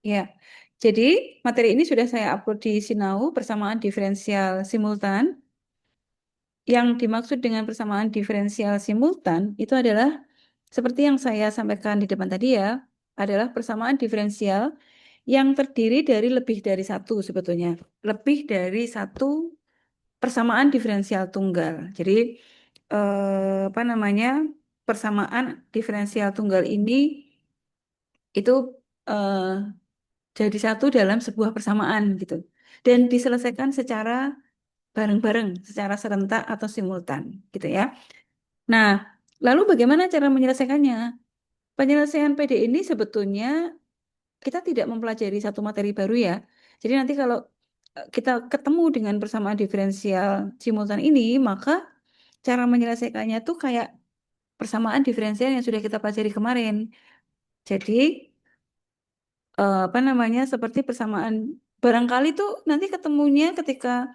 Ya, jadi materi ini sudah saya upload di Sinau persamaan diferensial simultan. Yang dimaksud dengan persamaan diferensial simultan itu adalah seperti yang saya sampaikan di depan tadi ya, adalah persamaan diferensial yang terdiri dari lebih dari satu sebetulnya. Lebih dari satu persamaan diferensial tunggal. Jadi apa namanya? Persamaan diferensial tunggal ini itu eh, jadi satu dalam sebuah persamaan gitu. Dan diselesaikan secara bareng-bareng, secara serentak atau simultan gitu ya. Nah, lalu bagaimana cara menyelesaikannya? Penyelesaian PD ini sebetulnya kita tidak mempelajari satu materi baru ya. Jadi nanti kalau kita ketemu dengan persamaan diferensial simultan ini, maka cara menyelesaikannya tuh kayak persamaan diferensial yang sudah kita pelajari kemarin. Jadi apa namanya seperti persamaan barangkali tuh nanti ketemunya ketika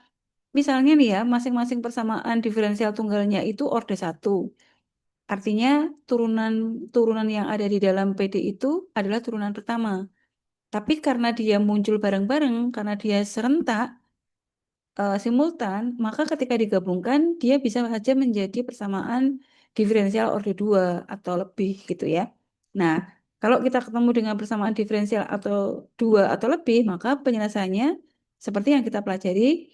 misalnya nih ya masing-masing persamaan diferensial tunggalnya itu orde satu. Artinya turunan turunan yang ada di dalam PD itu adalah turunan pertama. Tapi karena dia muncul bareng-bareng, karena dia serentak, simultan, maka ketika digabungkan dia bisa saja menjadi persamaan diferensial orde 2 atau lebih gitu ya. Nah, kalau kita ketemu dengan persamaan diferensial atau 2 atau lebih, maka penyelesaiannya seperti yang kita pelajari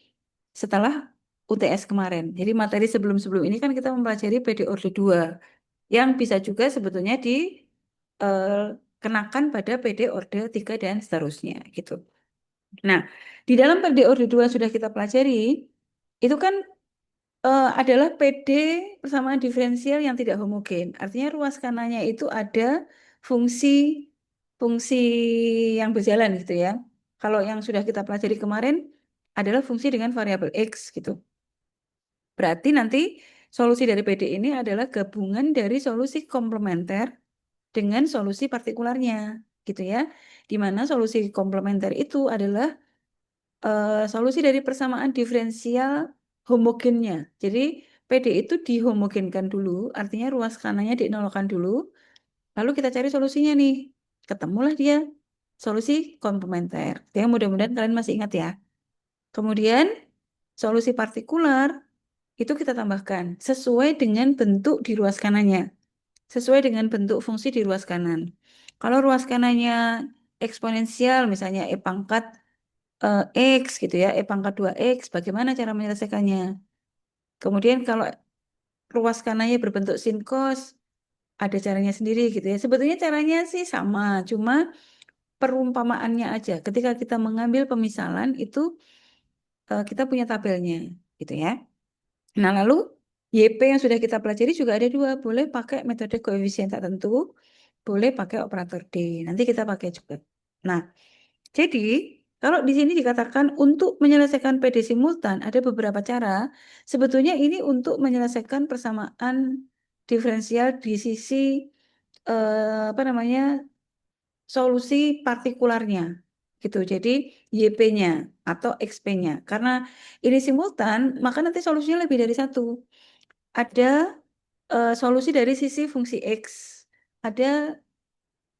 setelah UTS kemarin. Jadi materi sebelum-sebelum ini kan kita mempelajari PD orde 2 yang bisa juga sebetulnya dikenakan pada PD orde 3 dan seterusnya gitu. Nah, di dalam PD Orde 2 sudah kita pelajari, itu kan adalah PD persamaan diferensial yang tidak homogen. Artinya ruas kanalnya itu ada fungsi fungsi yang berjalan gitu ya. Kalau yang sudah kita pelajari kemarin adalah fungsi dengan variabel X gitu. Berarti nanti solusi dari PD ini adalah gabungan dari solusi komplementer dengan solusi partikularnya gitu ya. Di mana solusi komplementer itu adalah solusi dari persamaan diferensial homogennya. Jadi PD itu dihomogenkan dulu, artinya ruas kanannya dinolkan dulu, lalu kita cari solusinya nih. Ketemulah dia solusi komplementer. Ya, mudah-mudahan kalian masih ingat ya. Kemudian solusi partikular itu kita tambahkan sesuai dengan bentuk di ruas kanannya, sesuai dengan bentuk fungsi di ruas kanan. Kalau ruas kanannya eksponensial, misalnya e pangkat X gitu ya, E pangkat 2X, bagaimana cara menyelesaikannya? Kemudian kalau ruas kanannya berbentuk sin cos, ada caranya sendiri gitu ya. Sebetulnya caranya sih sama, cuma perumpamaannya aja. Ketika kita mengambil pemisalan itu kita punya tabelnya gitu ya. Nah lalu YP yang sudah kita pelajari juga ada dua, boleh pakai metode koefisien tak tentu, boleh pakai operator D. Nanti kita pakai juga. Nah, jadi, kalau di sini dikatakan untuk menyelesaikan PD simultan, ada beberapa cara. Sebetulnya ini untuk menyelesaikan persamaan diferensial di sisi apa namanya solusi partikularnya, gitu. Jadi YP-nya atau XP-nya. Karena ini simultan, maka nanti solusinya lebih dari satu. Ada solusi dari sisi fungsi X, ada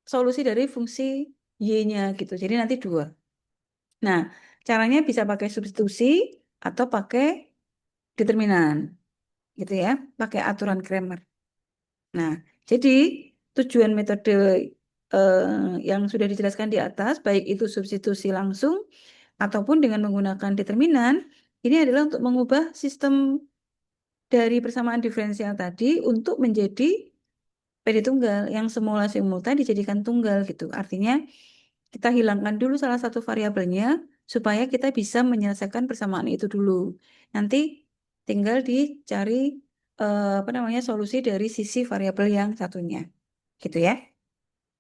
solusi dari fungsi Y-nya, gitu. Jadi nanti dua. Nah, caranya bisa pakai substitusi atau pakai determinan, gitu ya, pakai aturan Cramer. Nah, jadi tujuan metode eh, yang sudah dijelaskan di atas, baik itu substitusi langsung ataupun dengan menggunakan determinan, ini adalah untuk mengubah sistem dari persamaan diferensial tadi untuk menjadi PD tunggal yang semula simultan dijadikan tunggal gitu. Artinya kita hilangkan dulu salah satu variabelnya supaya kita bisa menyelesaikan persamaan itu dulu. Nanti tinggal dicari apa namanya solusi dari sisi variabel yang satunya. Gitu ya.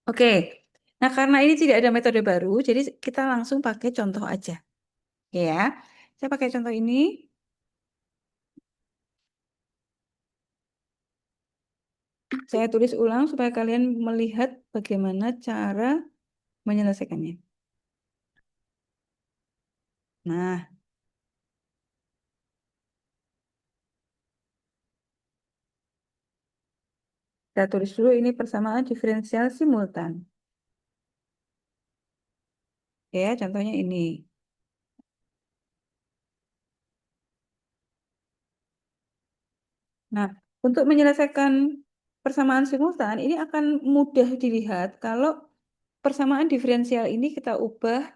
Oke. Nah, karena ini tidak ada metode baru, jadi kita langsung pakai contoh aja. Ya. Saya pakai contoh ini. Saya tulis ulang supaya kalian melihat bagaimana cara menyelesaikannya. Nah, kita tulis dulu ini persamaan diferensial simultan. Ya, contohnya ini. Nah, untuk menyelesaikan persamaan simultan, ini akan mudah dilihat kalau persamaan diferensial ini kita ubah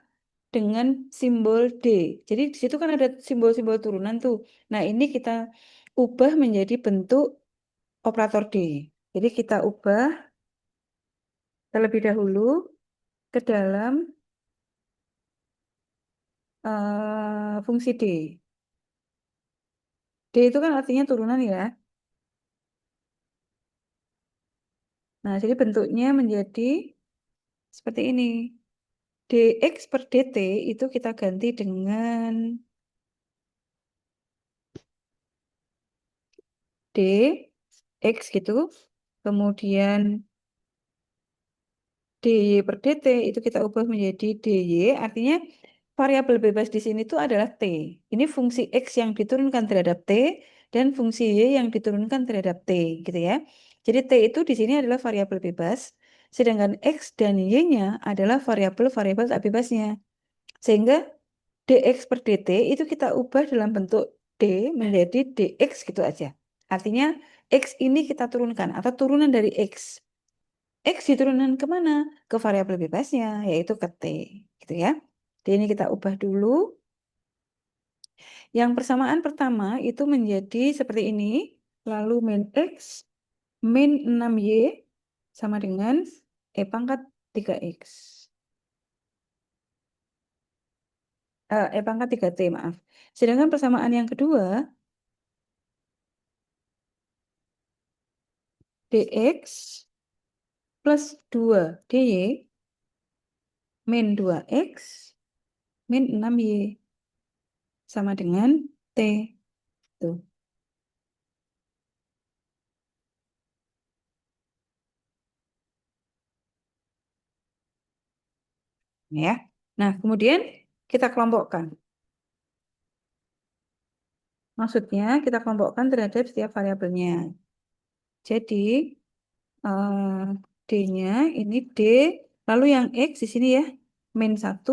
dengan simbol D. Jadi di situ kan ada simbol-simbol turunan tuh. Nah, ini kita ubah menjadi bentuk operator D. Jadi kita ubah terlebih dahulu ke dalam fungsi D. D itu kan artinya turunan ya. Nah, jadi bentuknya menjadi seperti ini. Dx per dt itu kita ganti dengan dx gitu. Kemudian dy per dt itu kita ubah menjadi dy. Artinya variabel bebas di sini itu adalah t. Ini fungsi x yang diturunkan terhadap t dan fungsi y yang diturunkan terhadap t gitu ya. Jadi t itu di sini adalah variabel bebas, sedangkan x dan y-nya adalah variabel-variabel tak bebasnya. Sehingga dx per dt itu kita ubah dalam bentuk d menjadi dx gitu aja. Artinya x ini kita turunkan atau turunan dari x. X diturunkan kemana? Ke variabel bebasnya, yaitu ke t. Gitu ya. D ini kita ubah dulu. Yang persamaan pertama itu menjadi seperti ini. Lalu min x min 6y sama dengan pangkat 3x. Pangkat 3t, maaf. Sedangkan persamaan yang kedua, dx plus 2dy min 2x min 6y sama dengan t. Tuh, ya. Nah, kemudian kita kelompokkan. Maksudnya kita kelompokkan terhadap setiap variabelnya. Jadi, D-nya ini D, lalu yang X di sini ya, min 1,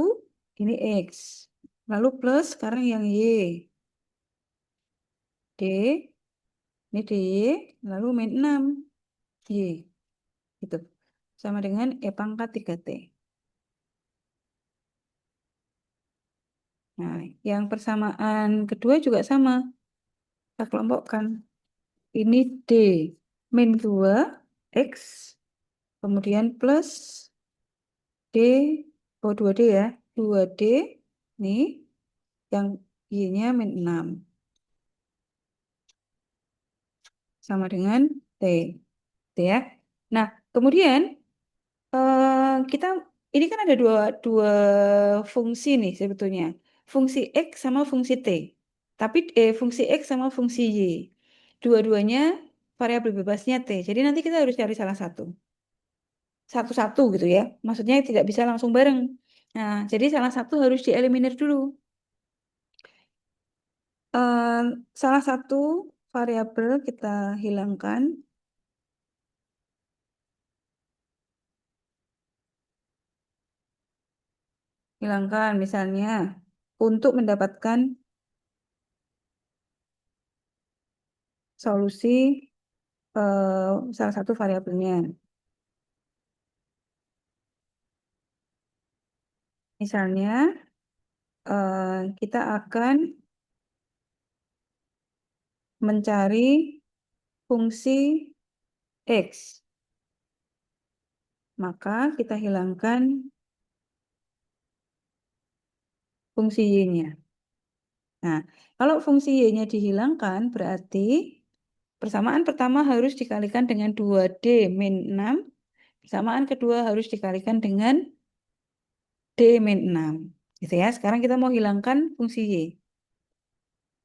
ini X. Lalu plus sekarang yang Y. D, ini DY, lalu min 6, Y. Gitu. Sama dengan E pangkat 3T. Nah, yang persamaan kedua juga sama. Kita kelompokkan. Ini D, min 2, X, kemudian plus D, oh 2D ya, 2D, nih, yang Y-nya min 6, sama dengan T. Gitu ya. Nah, kemudian kita, ini kan ada dua fungsi nih sebetulnya. Fungsi X sama fungsi T. Tapi fungsi X sama fungsi Y. Dua-duanya variabel bebasnya T. Jadi nanti kita harus cari salah satu. Satu-satu gitu ya. Maksudnya tidak bisa langsung bareng. Nah, jadi salah satu harus dieliminir dulu. Eh, Salah satu variabel kita hilangkan. Hilangkan misalnya untuk mendapatkan solusi salah satu variabelnya. Misalnya kita akan mencari fungsi X. Maka kita hilangkan fungsi Y-nya. Nah, kalau fungsi Y-nya dihilangkan, berarti persamaan pertama harus dikalikan dengan 2D min 6. Persamaan kedua harus dikalikan dengan D min 6. Gitu ya. Sekarang kita mau hilangkan fungsi Y.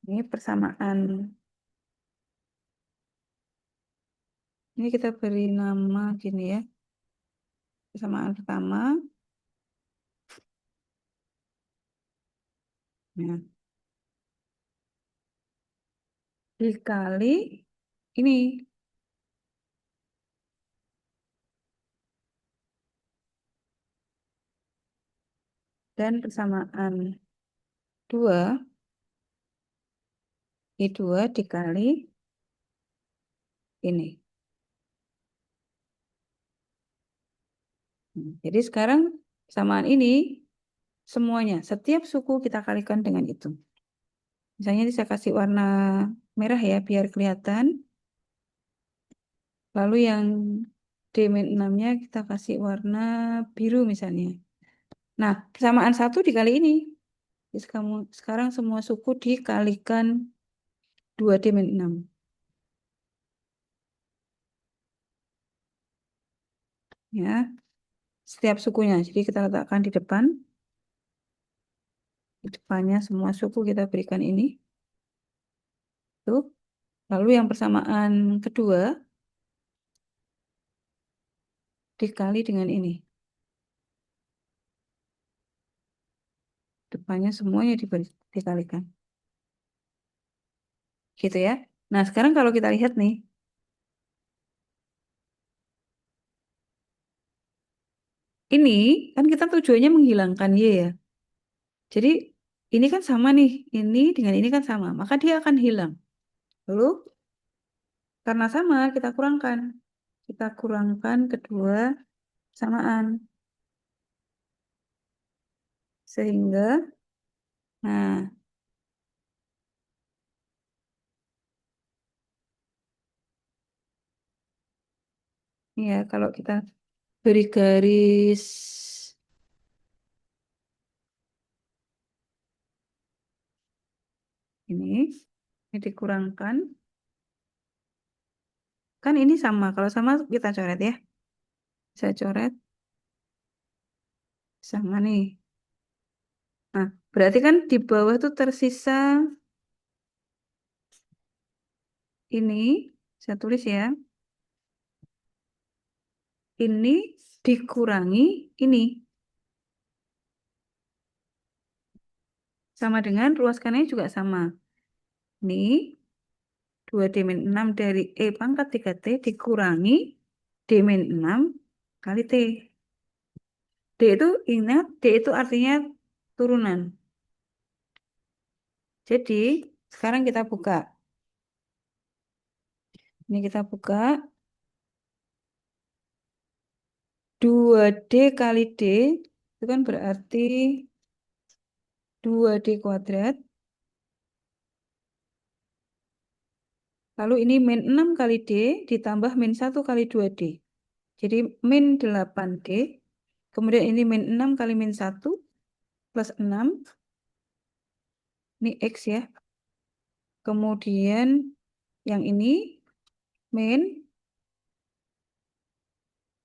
Ini persamaan. Ini kita beri nama gini ya. Persamaan pertama. Nah, dikali ini. dan persamaan 2 I2 dikali ini. Jadi sekarang persamaan ini semuanya, setiap suku kita kalikan dengan itu. Misalnya ini saya kasih warna merah ya, biar kelihatan. Lalu yang D-6-nya kita kasih warna biru misalnya. Nah, persamaan 1 dikali ini. Jadi sekarang semua suku dikalikan 2D-6. Ya, setiap sukunya. Jadi kita letakkan di depan. Di depannya semua suku kita berikan ini. Tuh. Lalu yang persamaan kedua dikali dengan ini. Depannya semuanya dikalikan. Gitu ya. Nah, sekarang kalau kita lihat nih. Ini kan kita tujuannya menghilangkan Y ya. Jadi ini kan sama nih. Ini dengan ini kan sama. Maka dia akan hilang. Lalu karena sama kita kurangkan. Kita kurangkan kedua samaan. Sehingga, nah ya kalau kita beri garis ini dikurangkan. Kan ini sama. Kalau sama kita coret ya. Saya coret sama nih. Nah, berarti kan di bawah tuh tersisa ini. Saya tulis ya. Ini dikurangi ini. Sama dengan ruaskannya juga sama. Ini 2D-6 dari E pangkat 3T dikurangi D-6 kali T. D itu ingat, D itu artinya turunan. Jadi, sekarang kita buka. Ini kita buka. 2D kali D itu kan berarti 2D kuadrat. Lalu ini min 6 kali D ditambah min 1 kali 2D. Jadi min 8D. Kemudian ini min 6 kali min 1 plus 6. Ini X ya. Kemudian yang ini min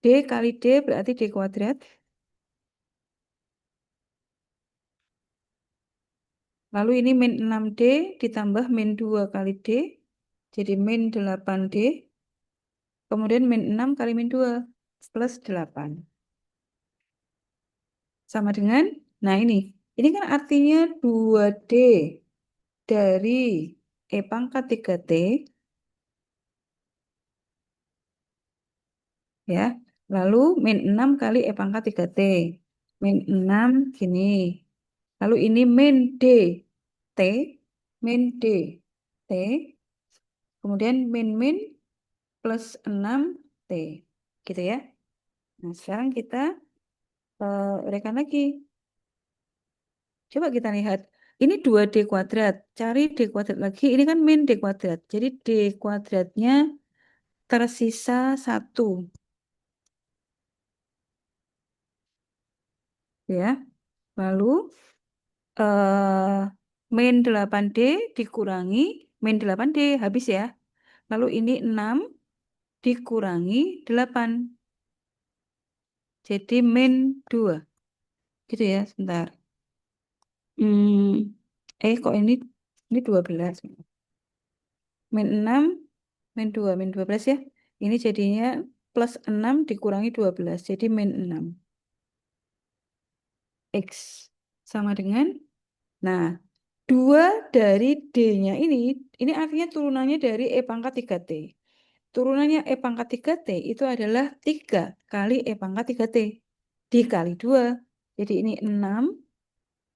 D kali D berarti D kuadrat. Lalu ini min 6D ditambah min 2 kali D. Jadi min 8D. Kemudian min 6 kali min 2 plus 8. Sama dengan, nah ini kan artinya 2D dari E pangkat 3T, ya. Lalu min 6 kali E pangkat 3T. Min 6 gini. Lalu ini min D, T, min D, T. Kemudian min plus 6T. Gitu ya. Nah, sekarang kita uraikan lagi. Coba kita lihat. Ini 2D kuadrat. Cari D kuadrat lagi. Ini kan min D kuadrat. Jadi D kuadratnya tersisa 1. Ya. Lalu min 8D dikurangi min 8D. Habis ya. Lalu ini 6 dikurangi 8. Jadi min 2. Gitu ya. Sebentar. Kok ini 12. Min 6, min 12 ya. Ini jadinya plus 6 dikurangi 12. Jadi min 6. X sama dengan, nah, 2 dari D-nya ini artinya turunannya dari E pangkat 3T. Turunannya E pangkat 3T itu adalah 3 kali E pangkat 3T. Dikali 2. Jadi ini 6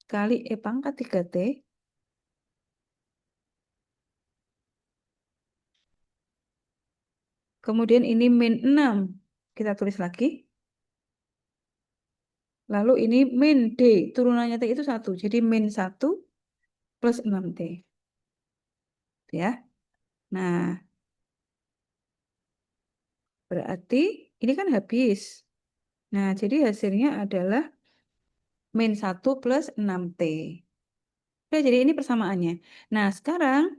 kali E pangkat 3T. Kemudian ini min 6. Kita tulis lagi. Lalu ini min D. Turunannya T itu 1. Jadi min 1 plus 6T. Ya. Nah, berarti ini kan habis. Nah, jadi hasilnya adalah min 1 plus 6T. Oke, jadi ini persamaannya. Nah, sekarang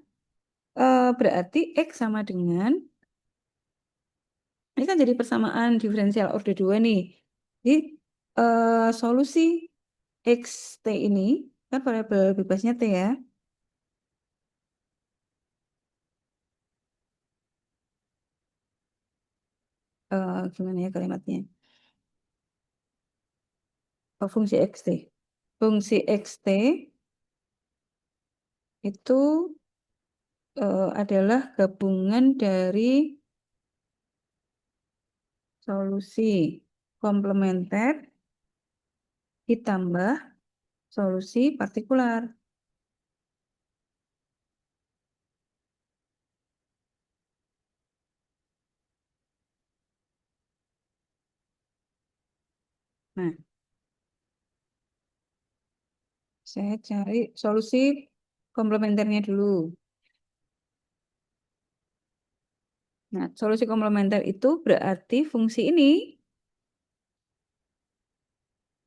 berarti X sama dengan, ini kan jadi persamaan diferensial order 2 nih. Jadi solusi X T ini, kan variabel bebasnya T ya. Gimana ya kalimatnya? Fungsi X T. Fungsi X T itu adalah gabungan dari solusi komplementer ditambah solusi partikular. Nah, saya cari solusi komplementernya dulu. Nah, solusi komplementer itu berarti fungsi ini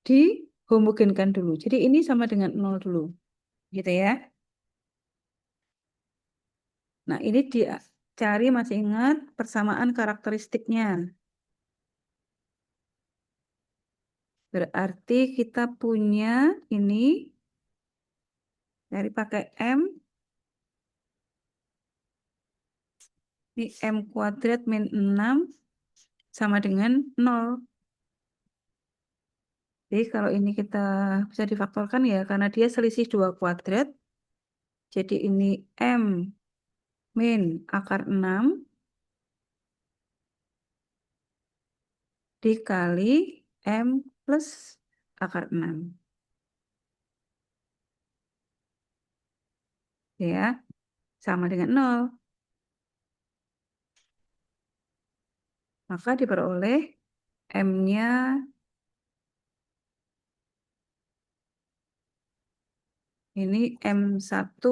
dihomogenkan dulu. Jadi ini sama dengan 0 dulu. Gitu ya. Nah, ini dicari, masih ingat persamaan karakteristiknya. Berarti kita punya ini dari pakai M, ini M kuadrat min 6 sama dengan 0. Jadi kalau ini kita bisa difaktorkan ya, karena dia selisih 2 kuadrat. Jadi ini M min akar 6 dikali M plus akar 6. Ya, sama dengan 0. Maka diperoleh M-nya ini M1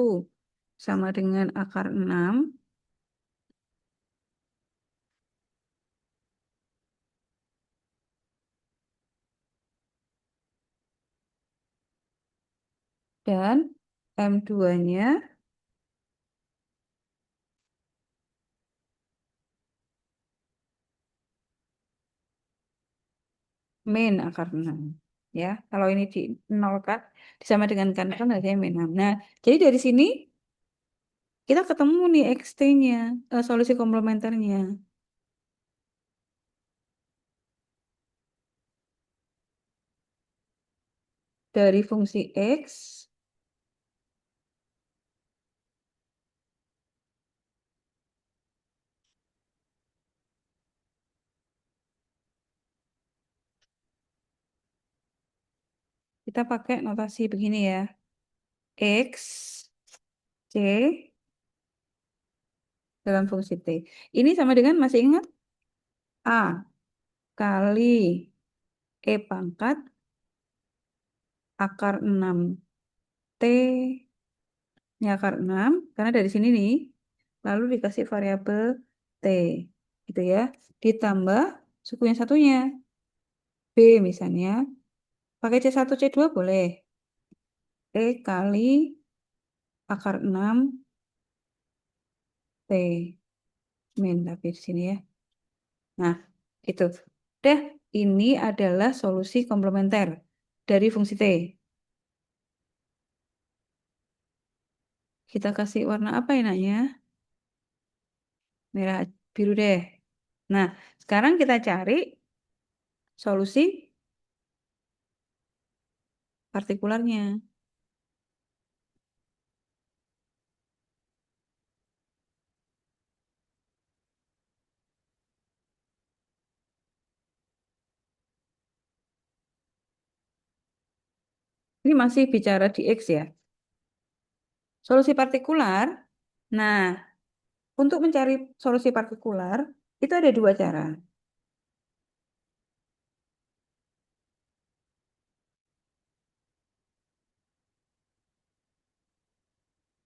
sama dengan akar 6 dan M2-nya min akar 6. Ya, kalau ini di nolkan disama dengan kan harganya min 6. Nah, jadi dari sini kita ketemu nih XT-nya, solusi komplementernya. Dari fungsi X, kita pakai notasi begini ya. X, C dalam fungsi T. Ini sama dengan, masih ingat? A kali E pangkat akar 6T nya akar 6, karena dari sini nih, lalu dikasih variabel T, gitu ya. Ditambah suku yang satunya, B misalnya, pakai C1, C2 boleh. E kali akar 6T min, tapi di sini ya. Nah, itu. Deh, ini adalah solusi komplementer dari fungsi T. Kita kasih warna apa enaknya? Merah biru deh. Nah, sekarang kita cari solusi partikularnya. Ini masih bicara di X ya. Solusi partikular. Nah, untuk mencari solusi partikular, itu ada dua cara.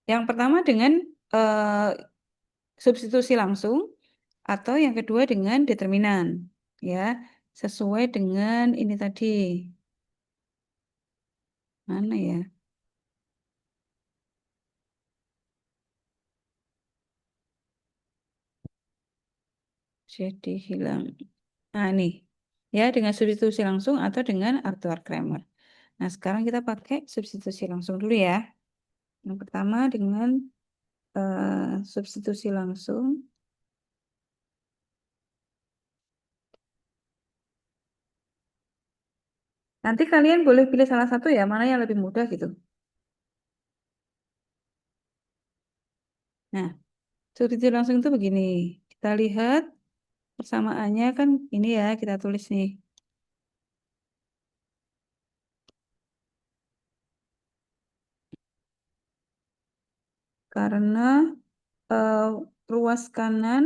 Yang pertama dengan eh, substitusi langsung, atau yang kedua dengan determinan. Ya, sesuai dengan ini tadi. Mana ya? Jadi hilang. Nah, nih. Ya, dengan substitusi langsung atau dengan Arthur-Kramer. Nah, sekarang kita pakai substitusi langsung dulu ya. Yang pertama dengan substitusi langsung. Nanti kalian boleh pilih salah satu ya, mana yang lebih mudah gitu. Nah, substitusi langsung itu begini. Kita lihat persamaannya kan ini ya, kita tulis nih. Karena eh, ruas kanan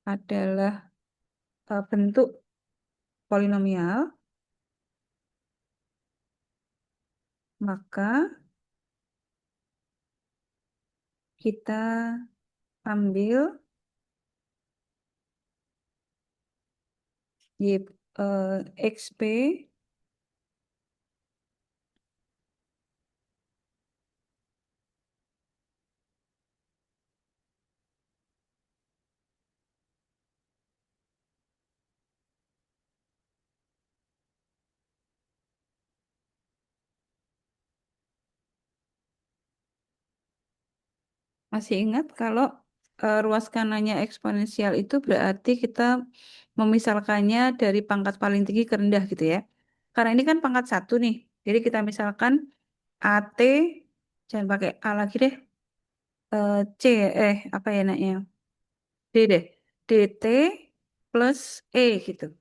adalah bentuk polinomial, maka kita ambil y, XP masih ingat kalau ruas kanannya eksponensial itu berarti kita memisalkannya dari pangkat paling tinggi ke rendah gitu ya. Karena ini kan pangkat satu nih. Jadi kita misalkan AT, jangan pakai A lagi deh, C, apa ya namanya? D deh. DT plus E gitu.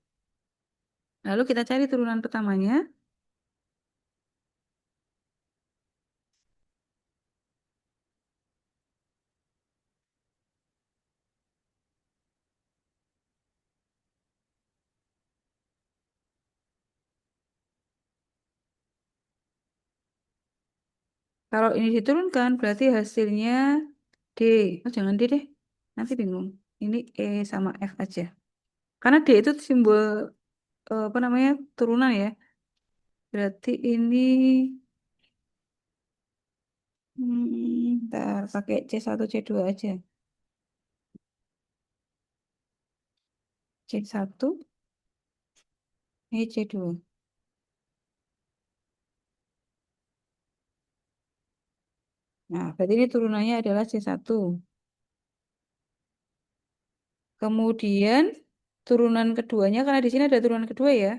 Lalu kita cari turunan pertamanya. Kalau ini diturunkan berarti hasilnya D. Oh, jangan D deh. Nanti bingung. Ini E sama F aja. Karena D itu simbol apa namanya? Turunan ya. Berarti ini ntar pakai C1 C2 aja. C1 C2. Nah, berarti ini turunannya adalah C1. Kemudian turunan keduanya karena di sini ada turunan kedua ya.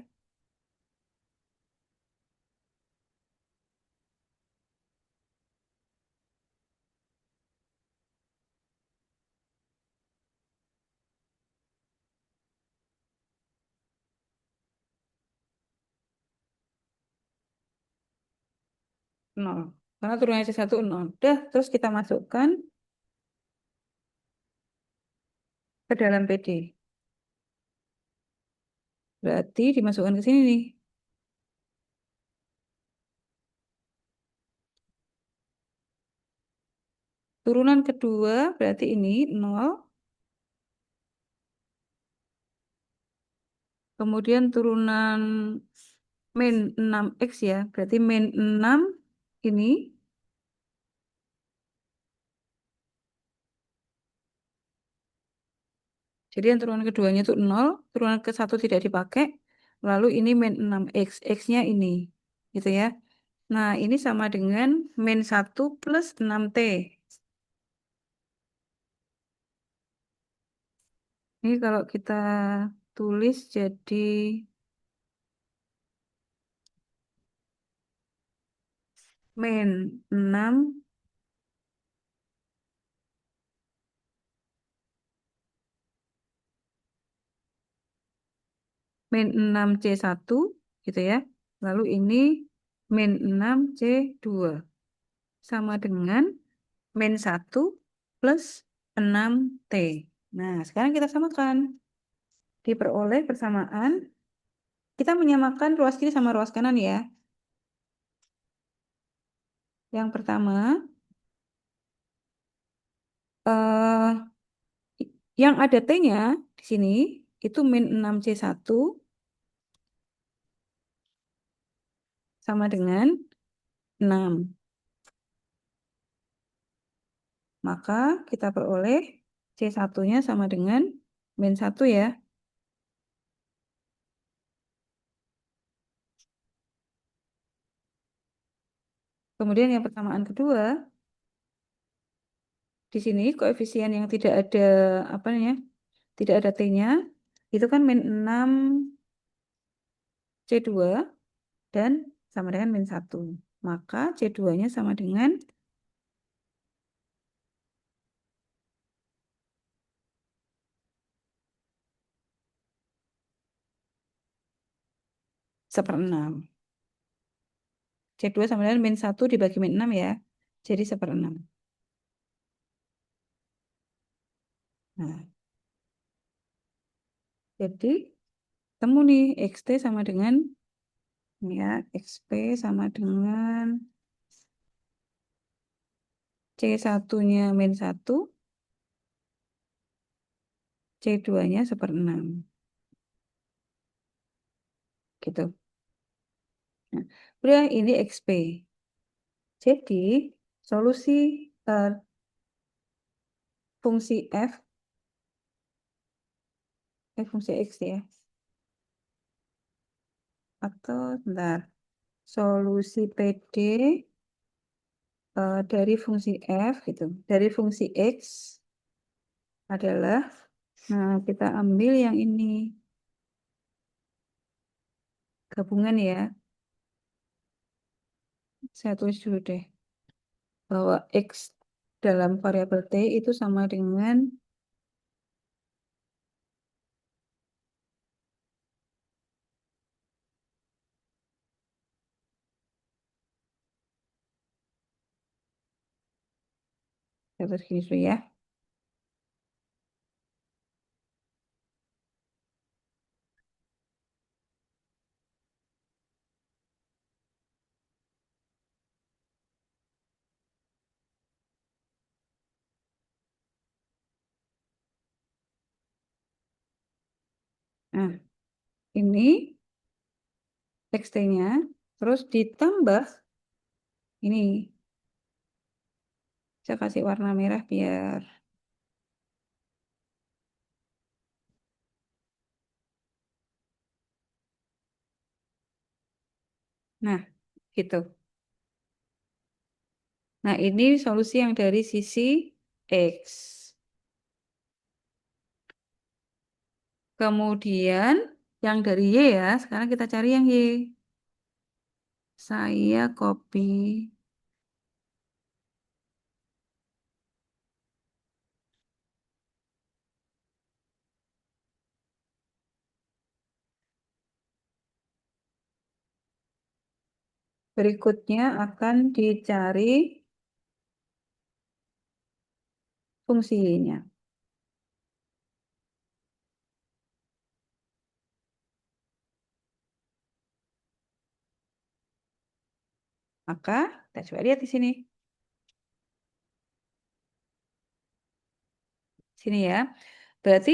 Nol. Karena turunannya C1 nol. Udah, terus kita masukkan ke dalam PD. Berarti dimasukkan ke sini nih. Turunan kedua berarti ini nol. Kemudian turunan min 6x ya. Berarti min 6 ini. Jadi yang turunan keduanya itu nol. Turunan ke satu tidak dipakai. Lalu ini min 6x. X-nya ini. Gitu ya. Nah ini sama dengan min 1 plus 6t. Ini kalau kita tulis jadi min 6 min 6C1 gitu ya. Lalu ini min 6C2 sama dengan min 1 plus 6T. Nah, sekarang kita samakan. Diperoleh persamaan. Kita menyamakan ruas kiri sama ruas kanan ya. Yang pertama, eh, yang ada T-nya di sini itu min 6C1 sama dengan 6. Maka kita peroleh C1-nya sama dengan min 1 ya. Kemudian yang persamaan kedua, di sini koefisien yang tidak ada apa namanya? Tidak ada T-nya itu kan min 6C2 dan sama dengan min 1. Maka C2-nya sama dengan 1/6. C2 sama dengan min 1 dibagi min 6 ya. Jadi 1/6. Nah, jadi temu nih XT sama dengan ya XP sama dengan C1-nya min 1, C2-nya 1/6. Gitu. Nah, udah ini XP. Jadi solusi eh, fungsi fungsi X ya. Atau bentar, solusi PD dari fungsi F gitu. Dari fungsi X adalah, nah kita ambil yang ini, gabungan ya. Saya tulis dulu deh. Bahwa X dalam variabel T itu sama dengan saya tulis gini dulu ya. Nah, ini XT-nya terus ditambah ini. Saya kasih warna merah biar. Nah, gitu. Nah, ini solusi yang dari sisi X. Kemudian yang dari Y ya, sekarang kita cari yang Y. Saya copy berikutnya akan dicari fungsi Y-nya. Maka kita coba lihat di sini. Sini ya. Berarti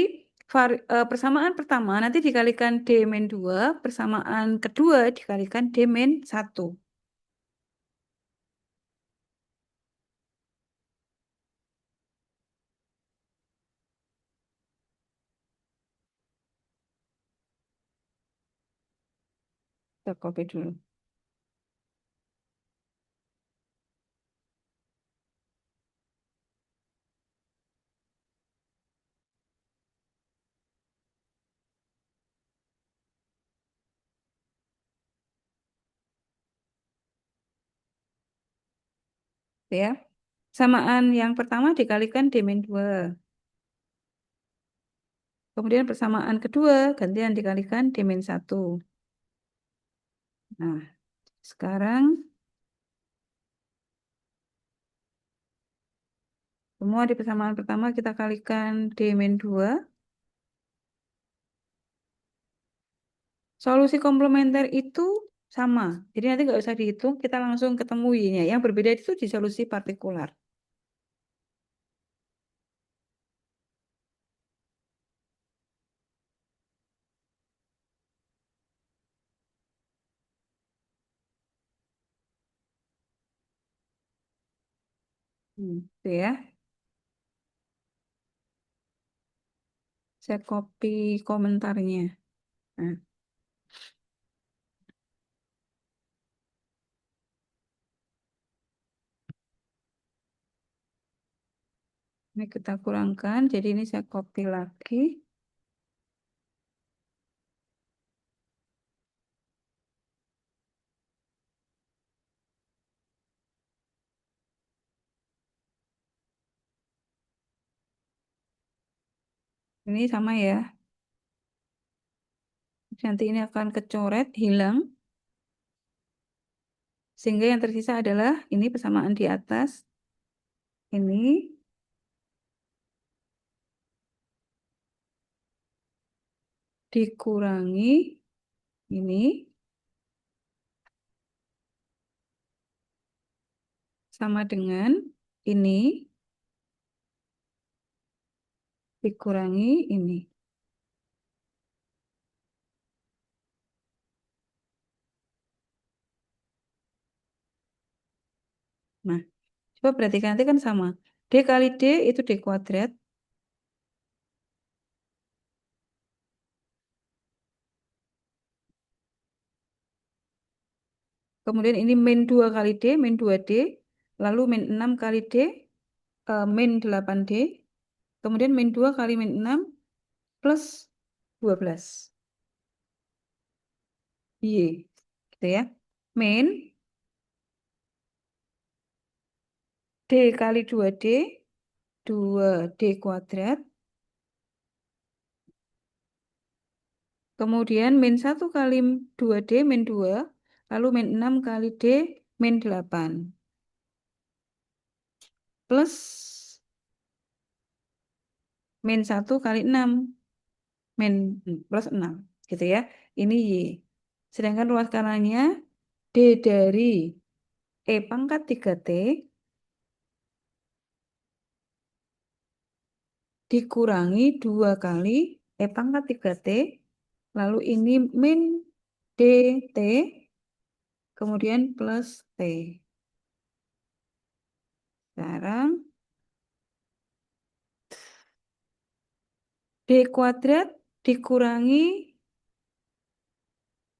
persamaan pertama nanti dikalikan D min 2, persamaan kedua dikalikan D min 1. Kita copy dulu. Ya. Samaan yang pertama dikalikan D min 2. Kemudian persamaan kedua, gantian dikalikan D-1. Nah, sekarang semua di persamaan pertama kita kalikan D-2. Solusi komplementer itu sama. Jadi nanti nggak usah dihitung, kita langsung ketemu Y-nya. Yang berbeda itu di solusi partikular. Itu ya. Saya copy komentarnya. Nah, ini kita kurangkan. Jadi ini saya copy lagi. Ini sama ya. Nanti ini akan kecoret, hilang. Sehingga yang tersisa adalah ini persamaan di atas. Ini dikurangi ini sama dengan ini dikurangi ini. Nah, coba perhatikan nanti kan sama. D kali D itu D kuadrat. Kemudian ini min 2 kali D, min 2D. Lalu min 6 kali D, min 8D. Kemudian min 2 kali min 6 plus 12. Y. Gitu ya. Min D kali 2D, 2D kuadrat. Kemudian min 1 kali 2D, min 2. Lalu min 6 kali D, min 8. Plus min 1 kali 6. Min plus 6. Gitu ya. Ini Y. Sedangkan ruas kanalnya D dari E pangkat 3T dikurangi 2 kali E pangkat 3T. Lalu ini min DT. Kemudian plus T. Sekarang D kuadrat dikurangi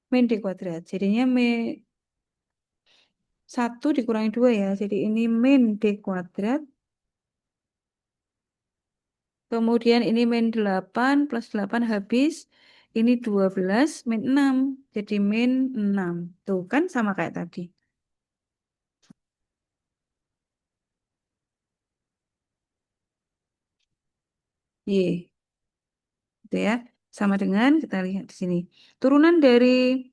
min D kuadrat. Jadinya min 1 dikurangi 2 ya. Jadi ini min D kuadrat. Kemudian ini min 8 plus 8 habis. Ini 12 min 6. Jadi min 6. Tuh kan sama kayak tadi. Y. Itu ya. Sama dengan kita lihat di sini. Turunan dari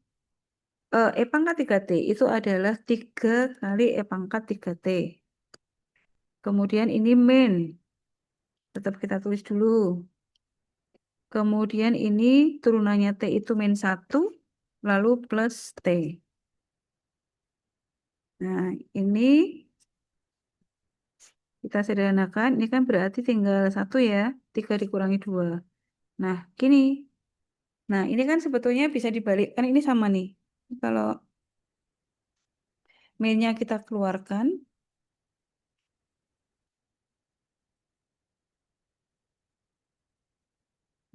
E pangkat 3T itu adalah 3 kali E pangkat 3T. Kemudian ini min. Tetap kita tulis dulu. Kemudian ini turunannya T itu min 1. Lalu plus T. Nah, ini kita sederhanakan. Ini kan berarti tinggal 1 ya. 3 dikurangi 2. Nah, gini. Nah, ini kan sebetulnya bisa dibalikkan. Ini sama nih. Kalau minnya kita keluarkan.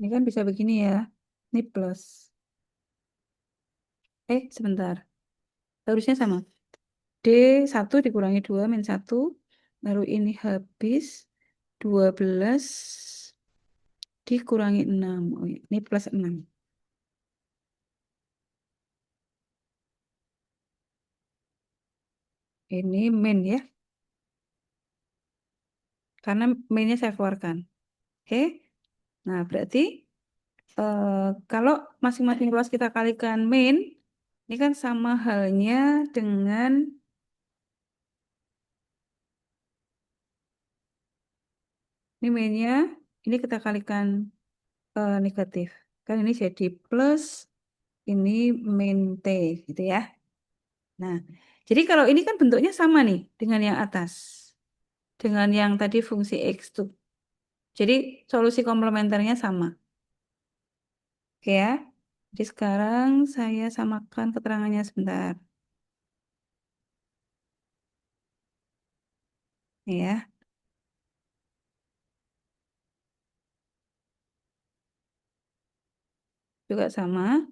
Ini kan bisa begini ya. Ini plus. Sebentar. Harusnya sama. D1 dikurangi 2 min 1. Lalu ini habis 12 dikurangi 6. Oh, iya, ini plus 6. Ini min ya. Karena minnya saya keluarkan. Oke. Nah, berarti Kalau masing-masing ruas kita kalikan min, ini kan sama halnya dengan ini minnya, ini kita kalikan negatif. Kan ini jadi plus, ini min T gitu ya. Nah, jadi kalau ini kan bentuknya sama nih dengan yang atas. Dengan yang tadi fungsi X tuh. Jadi solusi komplementernya sama. Oke ya. Jadi sekarang saya samakan keterangannya sebentar. Nih ya, juga sama.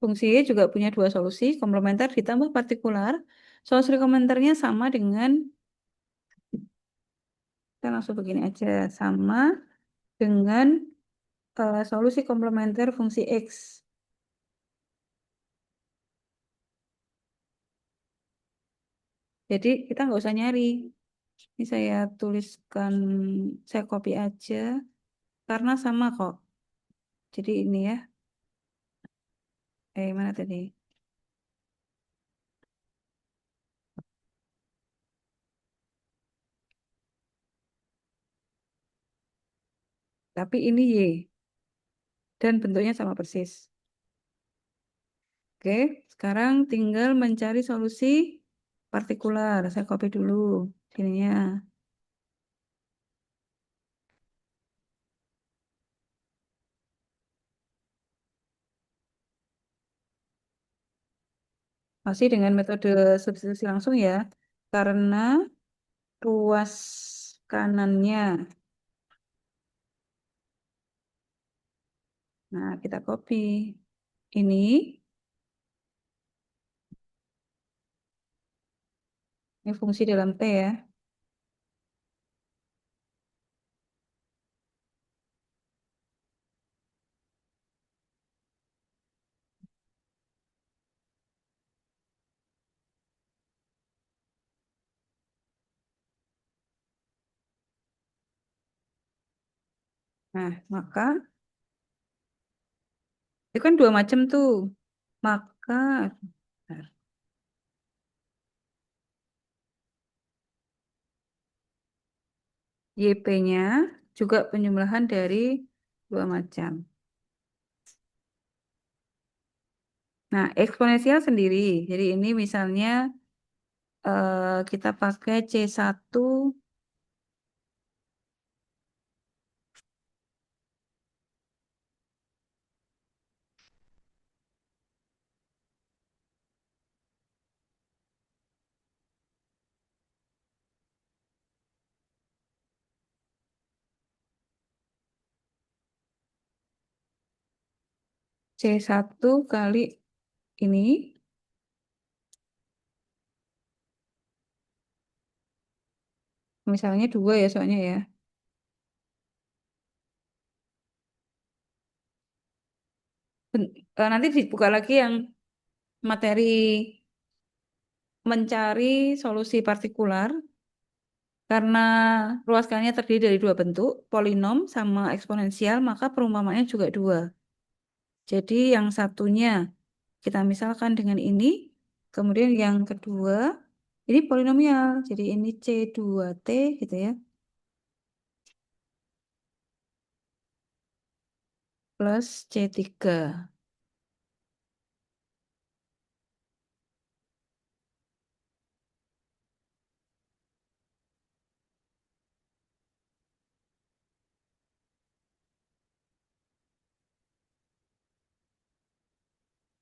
Fungsi Y juga punya dua solusi, komplementer ditambah partikular. Solusi komplementernya sama dengan, kita langsung begini aja, sama dengan solusi komplementer fungsi X. Jadi kita nggak usah nyari. Ini saya tuliskan, saya copy aja, karena sama kok. Jadi ini ya, mana tadi? Tapi ini Y, dan bentuknya sama persis. Oke, sekarang tinggal mencari solusi partikular. Saya copy dulu sininya. Masih dengan metode substitusi langsung ya. Karena ruas kanannya. Nah, kita copy. Ini, ini fungsi dalam T ya. Nah, maka itu kan dua macam tuh. Maka bentar, YP-nya juga penjumlahan dari dua macam. Nah, eksponensial sendiri. Jadi ini misalnya kita pakai C1, C1 kali ini, misalnya dua ya soalnya ya. Nanti dibuka lagi yang materi mencari solusi partikular karena ruas kanalnya terdiri dari dua bentuk, polinom sama eksponensial, maka perumpamaannya juga dua. Jadi yang satunya kita misalkan dengan ini, kemudian yang kedua ini polinomial, jadi ini C2T gitu ya, plus C3.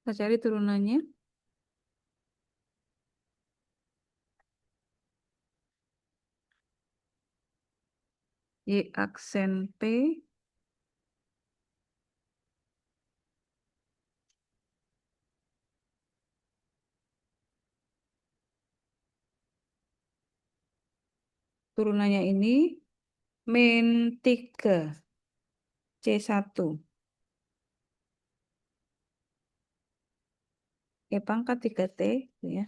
Kita cari turunannya, Y aksen P, turunannya ini min 3 C1. Ya pangkat 3T gitu ya.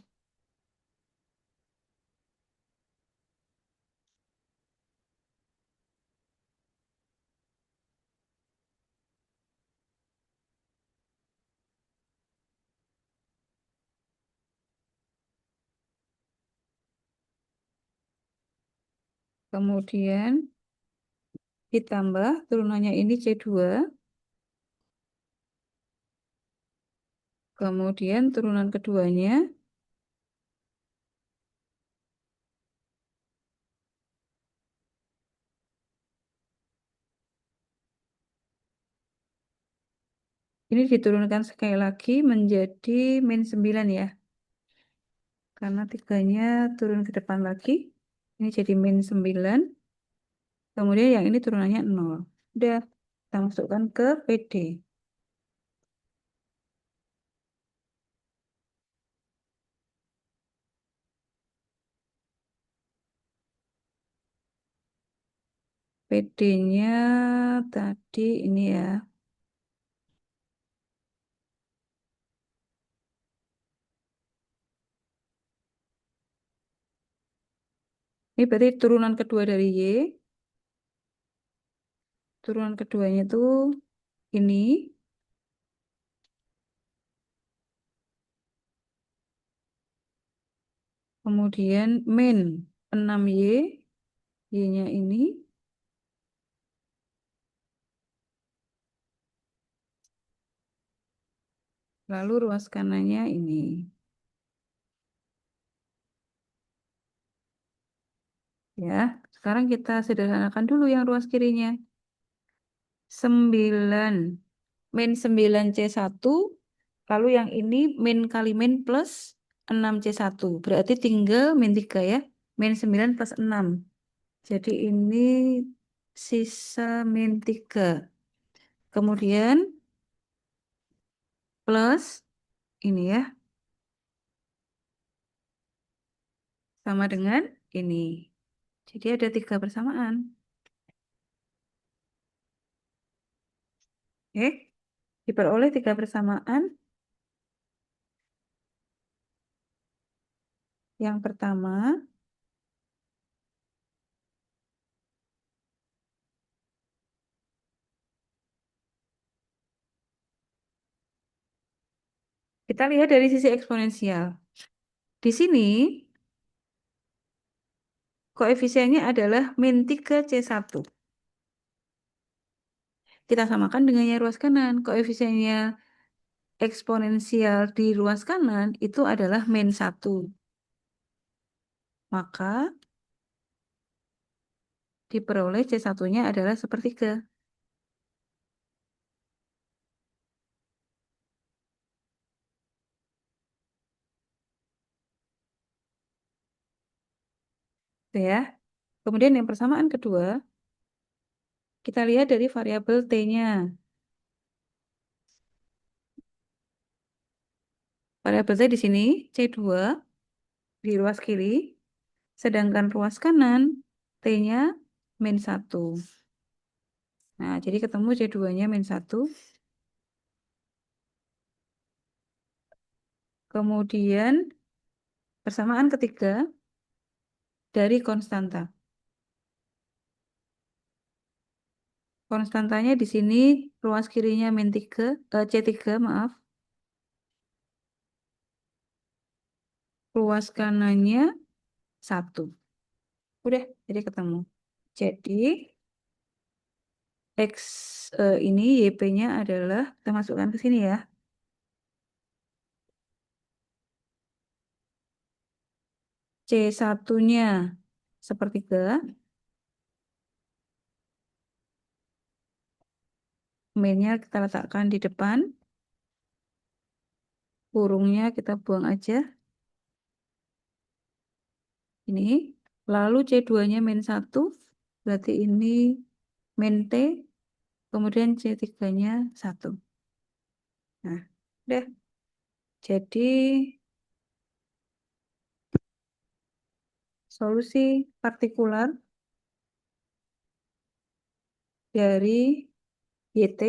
Kemudian ditambah turunannya ini C2. Kemudian turunan keduanya ini diturunkan sekali lagi menjadi min 9 ya. Karena tiganya turun ke depan lagi. Ini jadi min 9. Kemudian yang ini turunannya 0. Udah, kita masukkan ke PD. PD-nya tadi ini ya. Ini berarti turunan kedua dari Y. Turunan keduanya itu ini. Kemudian min 6Y. Y-nya ini. Lalu ruas kanannya ini. Ya, sekarang kita sederhanakan dulu yang ruas kirinya. 9. Min 9C1. Lalu yang ini min kali min plus 6C1. Berarti tinggal min 3 ya. Min 9 plus 6. Jadi ini sisa min 3. Kemudian plus ini ya. Sama dengan ini. Jadi ada 3 persamaan. Oke. Diperoleh 3 persamaan. Yang pertama, kita lihat dari sisi eksponensial. Di sini koefisiennya adalah min 3C1. Kita samakan dengannya ruas kanan. Koefisiennya eksponensial di ruas kanan itu adalah min 1. Maka diperoleh C1-nya adalah sepertiga. Itu ya. Kemudian yang persamaan kedua, kita lihat dari variabel T-nya. Variabel T di sini C2 di ruas kiri, sedangkan ruas kanan T-nya min 1. Nah, jadi ketemu C2-nya min 1. Kemudian persamaan ketiga dari konstanta. Konstantanya di sini ruas kirinya min 3, C3, maaf. Ruas kanannya 1. Udah, jadi ketemu. Jadi X ini YP-nya adalah, kita masukkan ke sini ya. C1-nya sepertiga. Min-nya kita letakkan di depan. Kurungnya kita buang aja. Ini. Lalu C2-nya min 1. Berarti ini min T. Kemudian C3-nya 1. Nah, udah. Jadi solusi partikular dari YT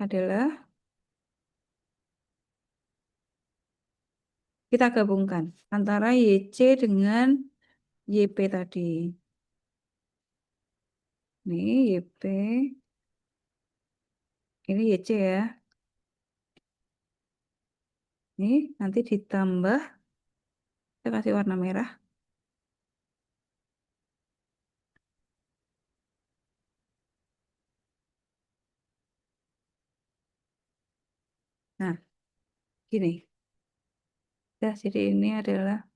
adalah kita gabungkan antara YC dengan YP tadi. Ini YP, ini YC ya. Ini nanti ditambah, saya kasih warna merah. Nah, gini. Ya, jadi ini adalah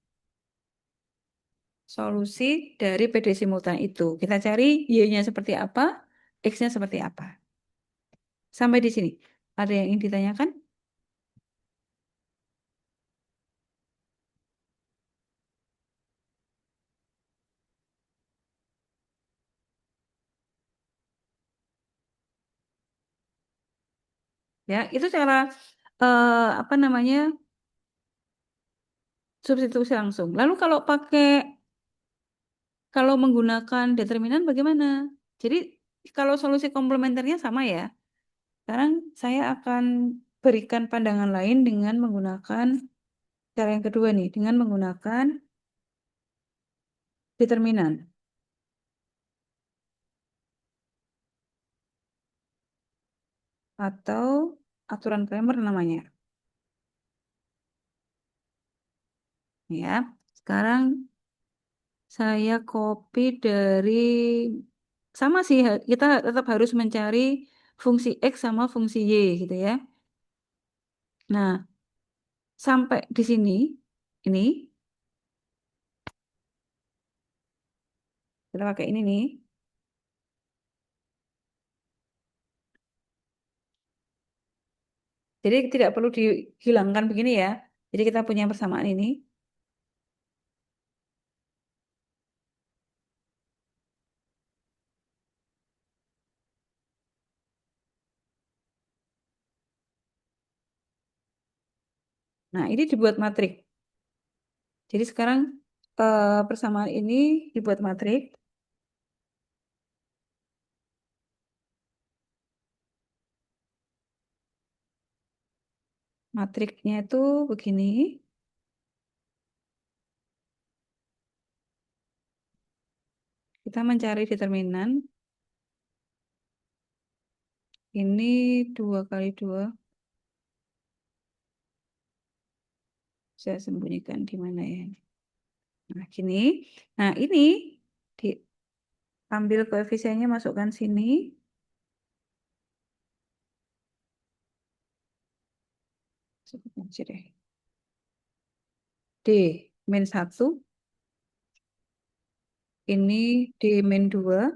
solusi dari PD simultan itu. Kita cari Y-nya seperti apa, X-nya seperti apa. Sampai di sini. Ada yang ingin ditanyakan? Ya, itu cara apa namanya substitusi langsung. Lalu kalau menggunakan determinan bagaimana? Jadi kalau solusi komplementernya sama ya. Sekarang saya akan berikan pandangan lain dengan menggunakan cara yang kedua nih, dengan menggunakan determinan atau aturan Cramer namanya. Ya, sekarang saya copy dari sama sih kita tetap harus mencari fungsi X sama fungsi Y gitu ya. Nah, sampai di sini ini kita pakai ini nih. Jadi tidak perlu dihilangkan begini ya. Jadi kita punya persamaan ini. Nah, ini dibuat matrik. Jadi sekarang persamaan ini dibuat matrik. Matriknya itu begini. Kita mencari determinan. Ini 2 kali 2. Saya sembunyikan di mana ya? Nah, gini. Nah, ini diambil koefisiennya, masukkan sini. Sebut aja deh. D min 1. Ini D min 2.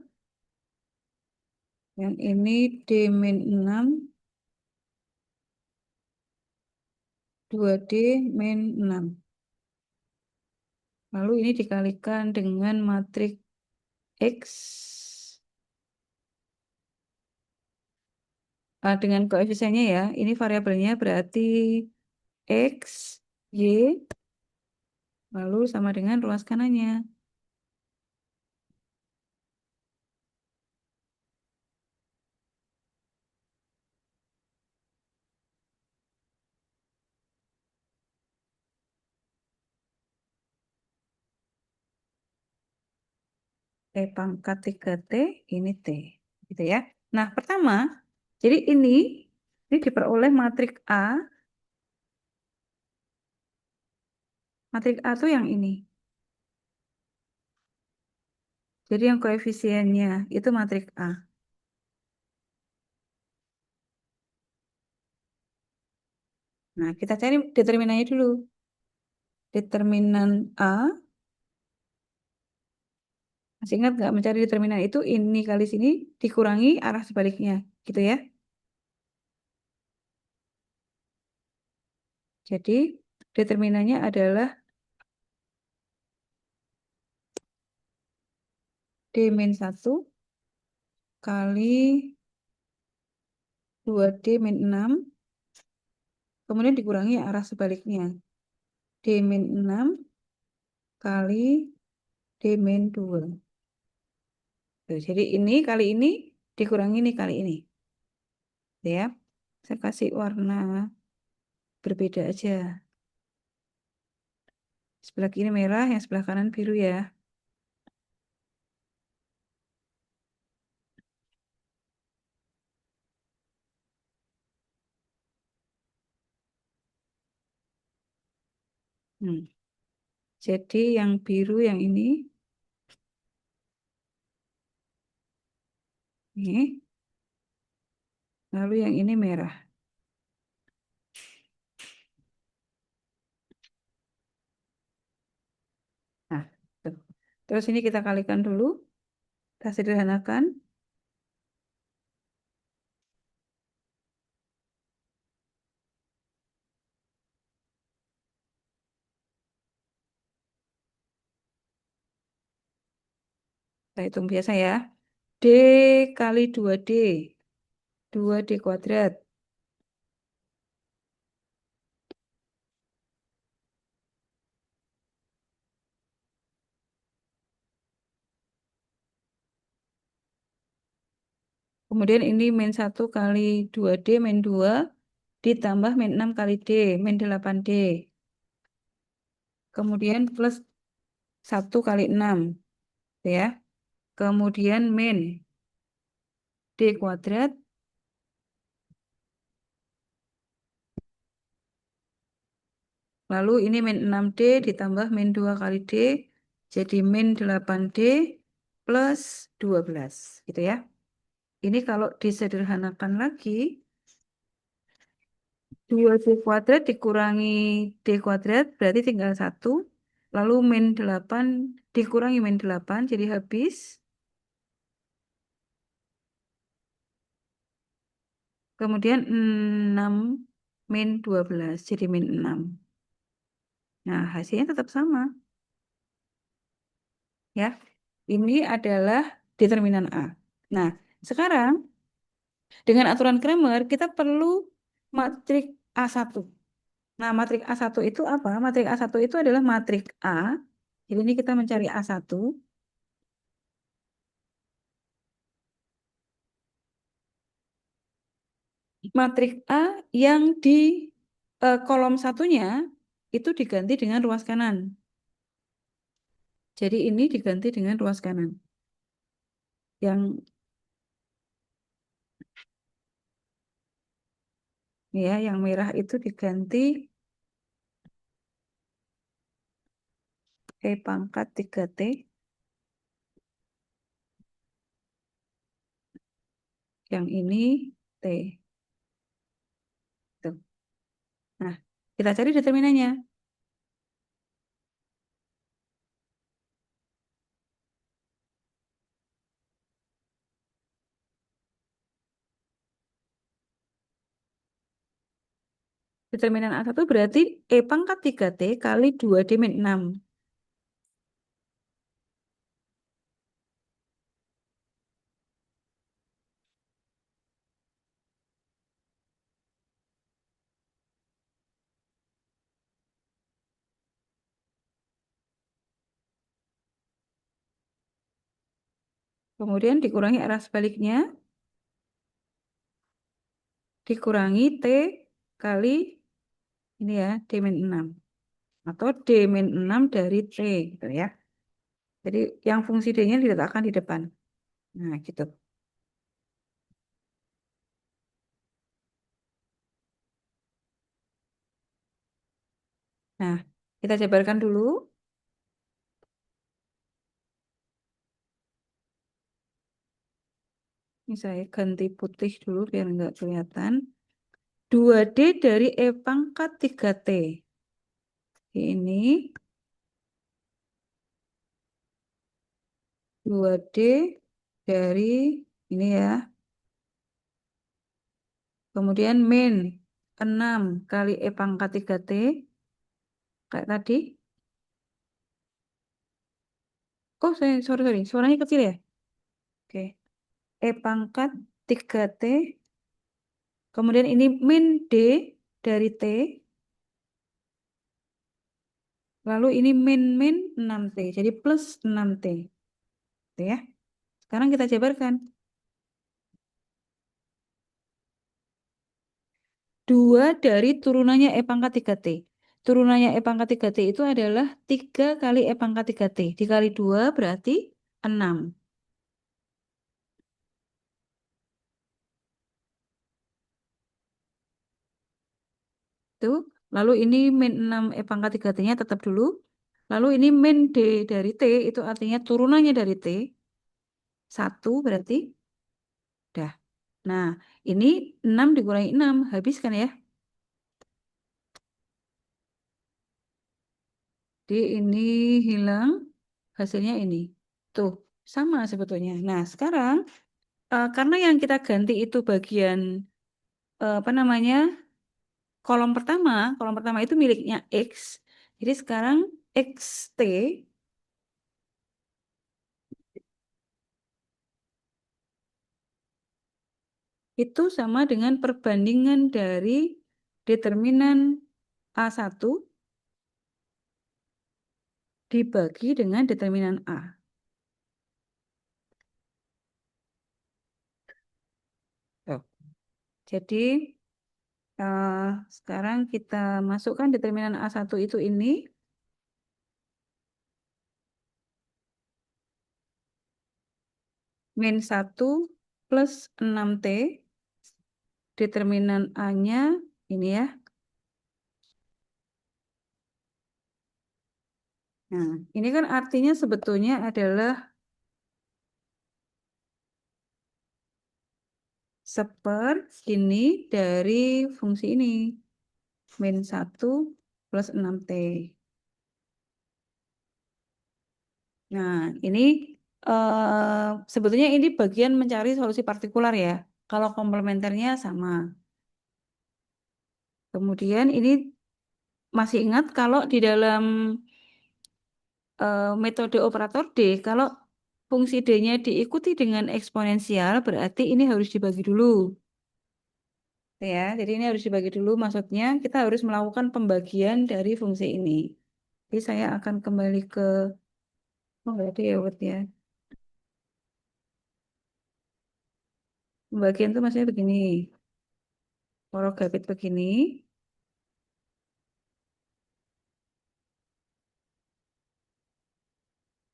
Yang ini D min 6. 2D min 6. Lalu ini dikalikan dengan matrik X. Dengan koefisiennya ya. Ini variabelnya berarti X, Y. Lalu sama dengan ruas kanannya. T pangkat 3T, ini T. Gitu ya. Nah, pertama, jadi ini diperoleh matrik A. Matrik A itu yang ini. Jadi yang koefisiennya itu matrik A. Nah, kita cari determinannya dulu. Determinan A, masih ingat nggak mencari determinan itu ini kali sini dikurangi arah sebaliknya. Gitu ya. Jadi determinannya adalah D-1 kali 2D-6. Kemudian dikurangi arah sebaliknya. D-6 kali D-2. Tuh, jadi ini kali ini dikurangi ini kali ini. Ya, saya kasih warna berbeda aja. Sebelah kiri merah, yang sebelah kanan biru ya. Hmm. Jadi yang biru yang ini, lalu yang ini merah. Nah, tuh. Terus ini kita kalikan dulu, kita sederhanakan. Kita hitung biasa ya. D kali 2D, 2D kuadrat. Kemudian ini min 1 kali 2D, min 2, ditambah min 6 kali D, min 8D. Kemudian plus 1 kali 6, ya. Kemudian min D kuadrat, lalu ini min 6D ditambah min 2 kali D, jadi min 8D plus 12, gitu ya. Ini kalau disederhanakan lagi, 2D kuadrat dikurangi D kuadrat berarti tinggal 1. Lalu min 8 dikurangi min 8 jadi habis. Kemudian 6 min 12 jadi min 6. Nah, hasilnya tetap sama. Ya, ini adalah determinan A. Nah, sekarang dengan aturan Kramer kita perlu matrik A1. Nah, matrik A1 itu apa? Matrik A1 itu adalah matrik A. Jadi ini kita mencari A1. Matrik A yang di kolom satunya itu diganti dengan ruas kanan. Jadi ini diganti dengan ruas kanan. Yang ya, yang merah itu diganti E pangkat 3T. Yang ini T. Tuh. Nah, kita cari determinannya. Determinan A1 berarti E pangkat 3T kali 2D min 6. Kemudian dikurangi arah sebaliknya. Dikurangi T kali ini ya, D min 6. Atau D min 6 dari T gitu ya. Jadi yang fungsi D-nya diletakkan di depan. Nah, gitu. Nah, kita jabarkan dulu. Ini saya ganti putih dulu biar nggak kelihatan. 2D dari E pangkat 3T. Ini 2D dari ini ya. Kemudian min 6 kali E pangkat 3T. Kayak tadi. Oh, sorry. Suaranya kecil ya? Oke. E pangkat 3T. Kemudian ini min D dari T. Lalu ini min 6T. Jadi plus 6T. Gitu ya. Sekarang kita jabarkan. 2 dari turunannya E pangkat 3T. Turunannya E pangkat 3T itu adalah 3 kali E pangkat 3T. Dikali 2 berarti 6. Itu Lalu ini min 6 pangkat 3T-nya tetap dulu. Lalu ini min D dari T, itu artinya turunannya dari T. Satu berarti. Dah. Nah, ini 6 dikurangi 6. Habis kan ya? Jadi ini hilang. Hasilnya ini. Tuh, sama sebetulnya. Nah, sekarang karena yang kita ganti itu bagian apa namanya? Kolom pertama itu miliknya X. Jadi sekarang XT itu sama dengan perbandingan dari determinan A1 dibagi dengan determinan A. Tuh. Jadi eh, sekarang kita masukkan determinan A1 itu ini. Min 1 plus 6T. Determinan A-nya ini ya. Nah, ini kan artinya sebetulnya adalah seper ini dari fungsi ini. Min 1 plus 6T. Nah, ini sebetulnya ini bagian mencari solusi partikular ya. Kalau komplementernya sama. Kemudian ini masih ingat kalau di dalam metode operator D, kalau fungsi D-nya diikuti dengan eksponensial, berarti ini harus dibagi dulu. Ya, jadi ini harus dibagi dulu. Maksudnya kita harus melakukan pembagian dari fungsi ini. Jadi saya akan kembali ke, oh nggak ada ya, Word ya. Pembagian itu maksudnya begini. Porogapit begini.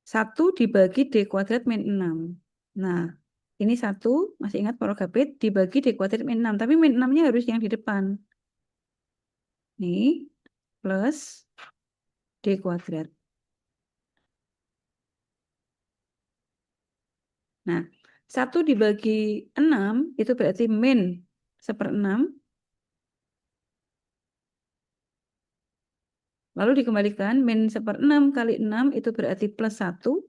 1 dibagi D kuadrat min 6. Nah, ini 1, masih ingat porogapit, dibagi D kuadrat min 6. Tapi min 6-nya harus yang di depan. Nih, plus D kuadrat. Nah, 1 dibagi 6 itu berarti min 1/6. Lalu dikembalikan, min 1/6 kali 6 itu berarti plus 1.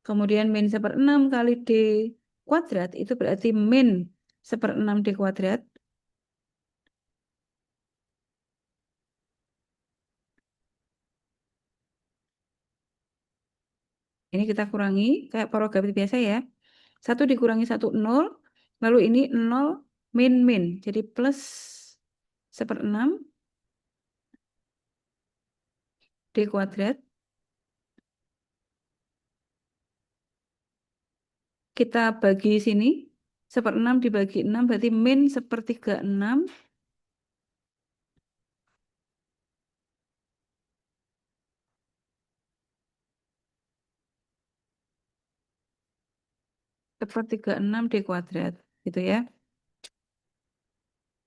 Kemudian min 1/6 kali D kuadrat itu berarti min 1/6 D kuadrat. Ini kita kurangi kayak porogapit biasa ya. 1 dikurangi 1, 0. Lalu ini 0 min min. Jadi plus 1/6 D kuadrat. Kita bagi sini. 1/6 dibagi 6 berarti min 1/36 1/36 D kuadrat. Gitu ya.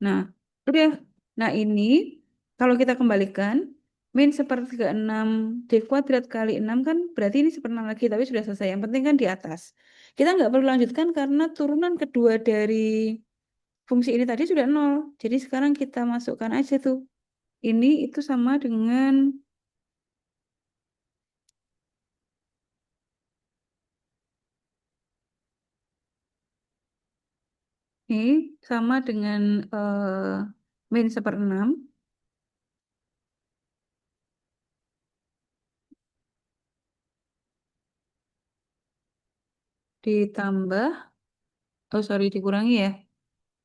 Nah, udah. Nah, ini kalau kita kembalikan, min 1/36 D kuadrat kali 6 kan berarti ini 1/6 lagi, tapi sudah selesai. Yang penting kan di atas. Kita nggak perlu lanjutkan karena turunan kedua dari fungsi ini tadi sudah 0. Jadi sekarang kita masukkan aja tuh. Ini itu sama dengan, ini sama dengan min 1/6 ditambah, oh sorry dikurangi ya.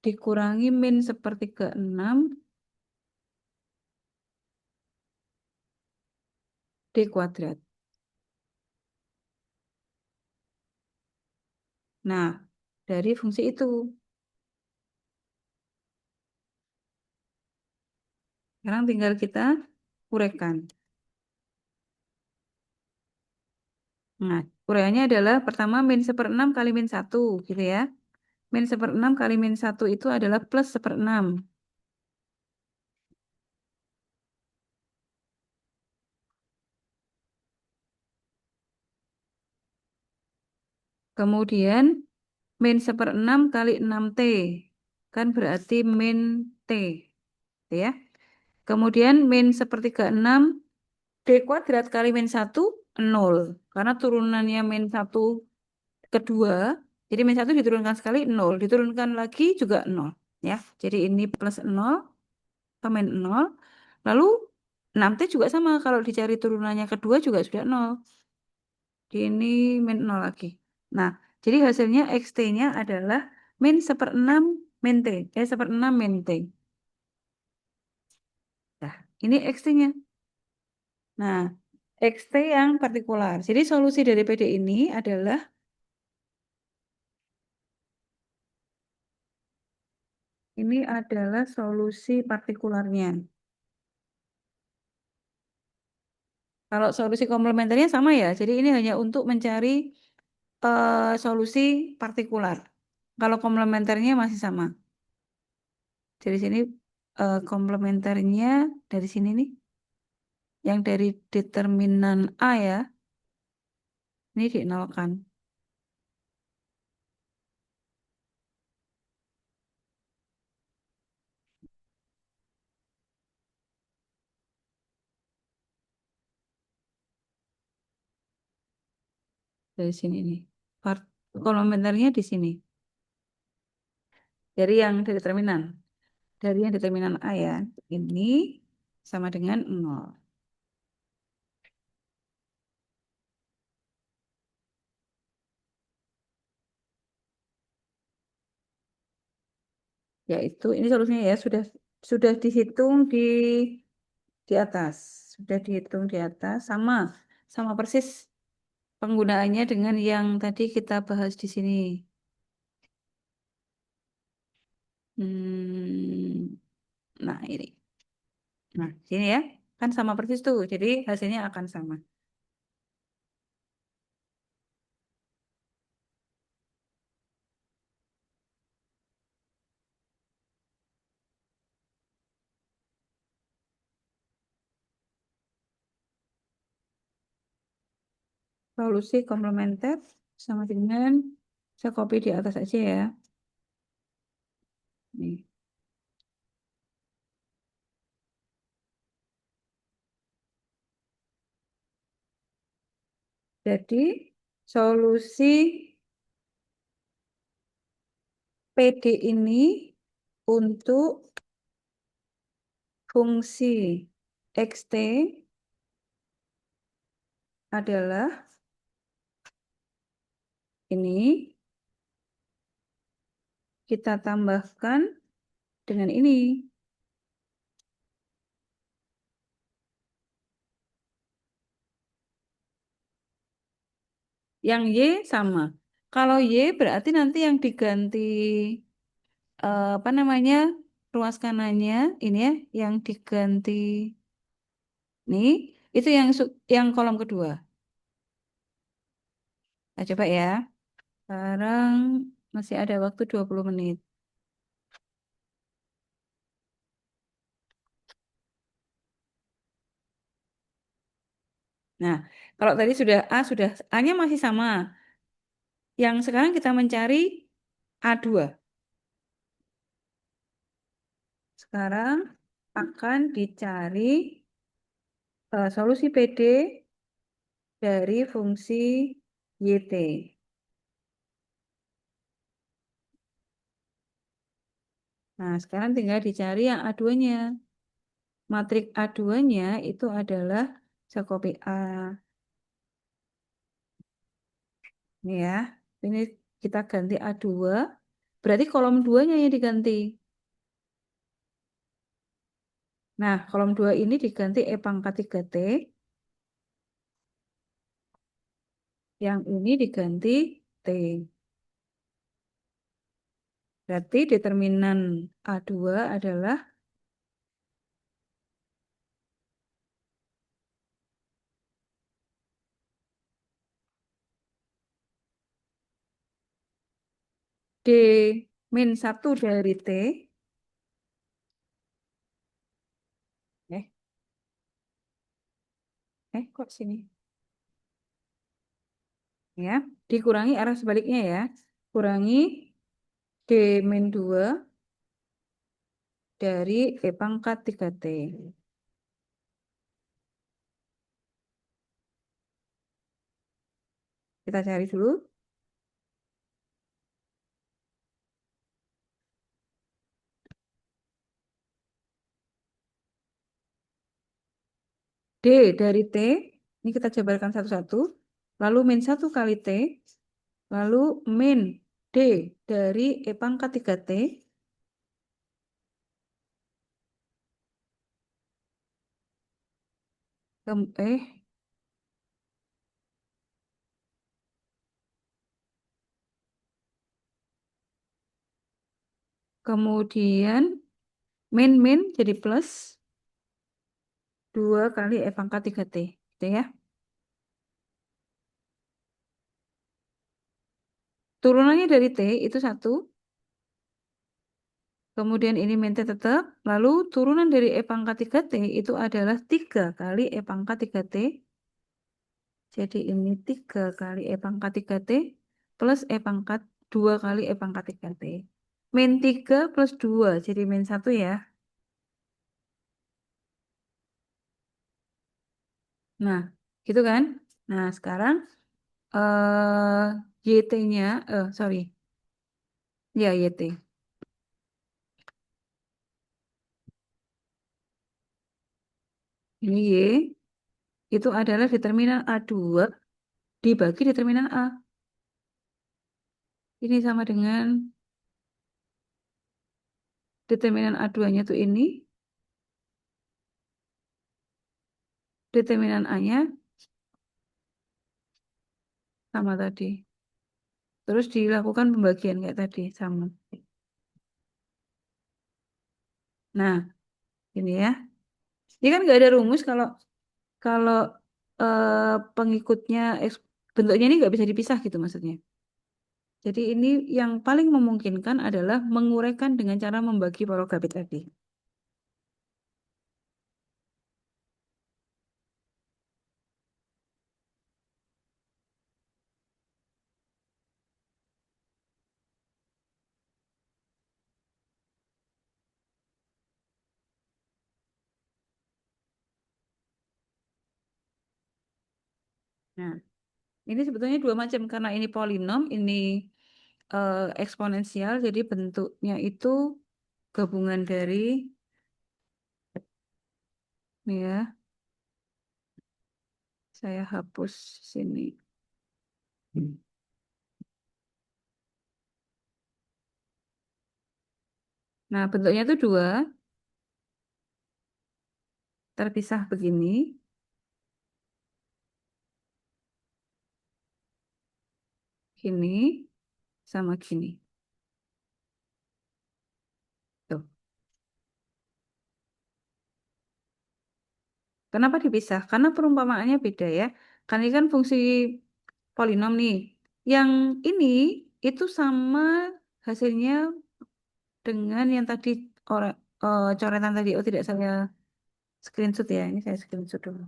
Dikurangi min 1/36 D kuadrat. Nah, dari fungsi itu. Sekarang tinggal kita uraikan. Nah, uraiannya adalah pertama min 1/6 kali min 1, gitu ya. Min 1/6 kali min 1 itu adalah plus 1/6. Kemudian min seperenam kali 6T. Kan berarti min T. Gitu ya. Kemudian min sepertiga 6 D kuadrat kali min 1, 0. Karena turunannya min 1 kedua, jadi min 1 diturunkan sekali 0. Diturunkan lagi juga 0. Ya, jadi ini plus 0, ke min 0. Lalu 6T juga sama, kalau dicari turunannya kedua juga sudah 0. Ini min 0 lagi. Nah, jadi hasilnya XT-nya adalah min seperenam min T. Seperenam min T. Nah, ini XT-nya. Nah, XT yang partikular. Jadi solusi dari PD ini adalah solusi partikularnya. Kalau solusi komplementernya sama ya. Jadi ini hanya untuk mencari solusi partikular. Kalau komplementernya masih sama. Dari sini komplementernya dari sini nih. Yang dari determinan A ya. Ini dinolkan. Dari sini nih. Komplementernya di sini. Dari yang determinan. Dari yang determinan A ya. Ini sama dengan 0. Yaitu ini solusinya ya sudah dihitung di atas. Sudah dihitung di atas sama sama persis penggunaannya dengan yang tadi kita bahas di sini. Hmm, nah ini. Nah, sini ya. Kan sama persis tuh. Jadi hasilnya akan sama. Solusi komplementer sama dengan saya copy di atas aja ya. Nih. Jadi solusi PD ini untuk fungsi xt adalah ini kita tambahkan dengan ini. Yang Y sama. Kalau Y berarti nanti yang diganti apa namanya ruas kanannya ini ya yang diganti nih itu yang kolom kedua. Nah, coba ya. Sekarang masih ada waktu 20 menit. Nah, kalau tadi sudah A-nya masih sama. Yang sekarang kita mencari A2. Sekarang akan dicari solusi PD dari fungsi YT. Nah, sekarang tinggal dicari yang A2-nya. Matrik A2-nya itu adalah saya copy A. Ini ya. Ini kita ganti A2. Berarti kolom 2-nya yang diganti. Nah, kolom 2 ini diganti E pangkat 3T. Yang ini diganti T. Berarti determinan A2 adalah D min 1 dari T. Eh, kok sini? Ya. Dikurangi arah sebaliknya ya. Kurangi D min 2 dari E pangkat 3T. Kita cari dulu. D dari T, ini kita jabarkan satu-satu. Lalu min 1 kali T, lalu min D dari E pangkat 3T, kem- eh, kemudian min jadi plus 2 kali E pangkat 3T. Gitu ya. Turunannya dari T itu 1, kemudian ini min T tetap, lalu turunan dari E pangkat 3T itu adalah 3 kali E pangkat 3T. Jadi ini 3 kali E pangkat 3T plus E pangkat 2 kali E pangkat 3T. Min 3 plus 2 jadi min 1 ya. Nah, gitu kan? Nah, sekarang YT-nya, sorry, ya YT. Ini Y, itu adalah determinan A2 dibagi determinan A. Ini sama dengan determinan A2-nya tuh ini, determinan A-nya sama tadi. Terus dilakukan pembagian kayak tadi, sama. Nah, ini ya. Ini kan nggak ada rumus kalau kalau pengikutnya bentuknya ini nggak bisa dipisah gitu maksudnya. Jadi ini yang paling memungkinkan adalah menguraikan dengan cara membagi pola gabit tadi. Nah, ini sebetulnya dua macam karena ini polinom, ini eksponensial, jadi bentuknya itu gabungan dari ini ya, saya hapus sini. Nah, bentuknya itu dua, terpisah begini, gini, sama gini. Tuh. Kenapa dipisah? Karena perumpamaannya beda ya. Karena ini kan fungsi polinom nih. Yang ini itu sama hasilnya dengan yang tadi coretan tadi. Oh, tidak, saya screenshot ya. Ini saya screenshot dulu.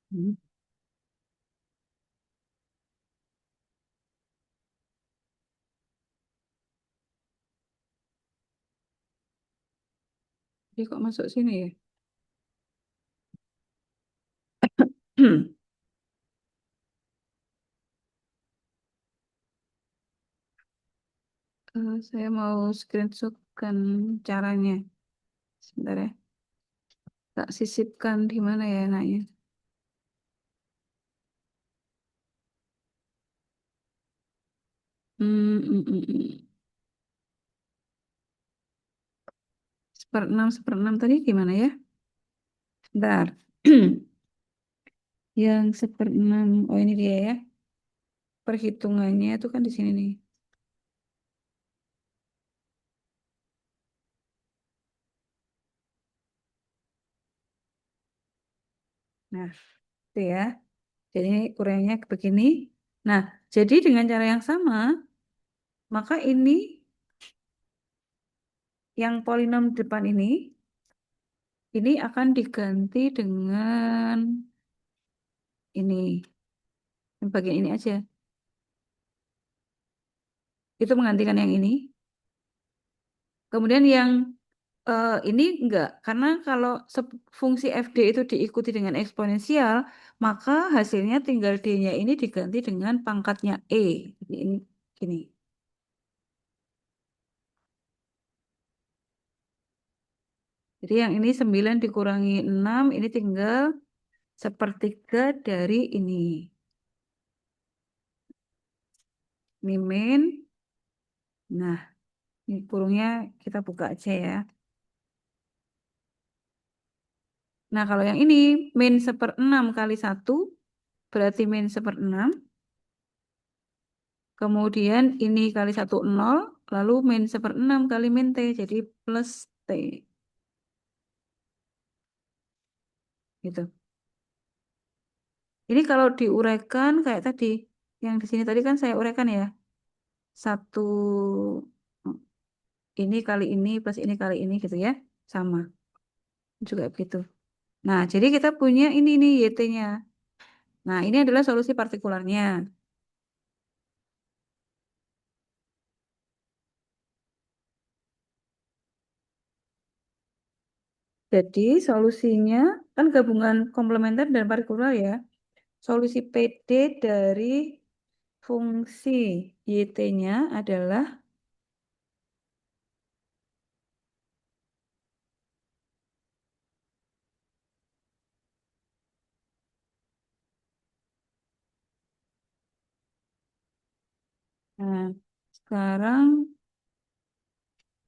Hmm. Jadi kok masuk sini ya? Saya mau screenshotkan caranya. Sebentar ya. Tak sisipkan di mana ya enaknya? Hmm. Seperenam, seperenam tadi gimana ya? Bentar. Yang seperenam, oh ini dia ya. Perhitungannya itu kan di sini nih. Nah, itu ya. Jadi uraiannya begini. Nah, jadi dengan cara yang sama, maka ini yang polinom depan ini akan diganti dengan ini. Yang bagian ini aja. Itu menggantikan yang ini. Kemudian yang ini enggak, karena kalau fungsi FD itu diikuti dengan eksponensial, maka hasilnya tinggal D-nya ini diganti dengan pangkatnya E. Jadi ini gini. Jadi yang ini 9 dikurangi 6, ini tinggal sepertiga dari ini. Ini min. Nah, ini kurungnya kita buka aja ya. Nah, kalau yang ini min 1/6 kali 1, berarti min 1/6. Kemudian ini kali 1 0, lalu min 1/6 kali min T, jadi plus T. Gitu. Ini kalau diuraikan kayak tadi, yang di sini tadi kan saya uraikan ya. Satu ini kali ini plus ini kali ini gitu ya. Sama. Juga begitu. Nah, jadi kita punya ini nih YT-nya. Nah, ini adalah solusi partikularnya. Jadi solusinya kan gabungan komplementer dan partikular ya. Solusi PD dari fungsi YT-nya adalah nah, sekarang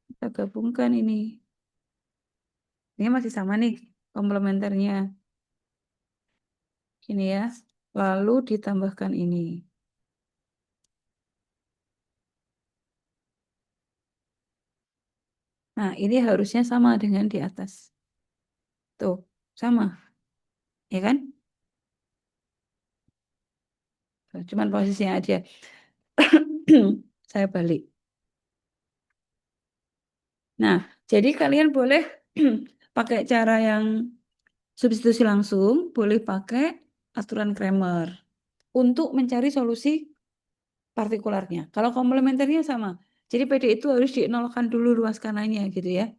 kita gabungkan ini. Ini masih sama nih komplementernya. Gini ya. Lalu ditambahkan ini. Nah, ini harusnya sama dengan di atas. Tuh, sama. Ya kan? Cuman posisinya aja. Saya balik. Nah, jadi kalian boleh pakai cara yang substitusi langsung, boleh pakai aturan Kramer untuk mencari solusi partikularnya. Kalau komplementernya sama. Jadi PD itu harus dinolkan dulu luas kanannya gitu ya.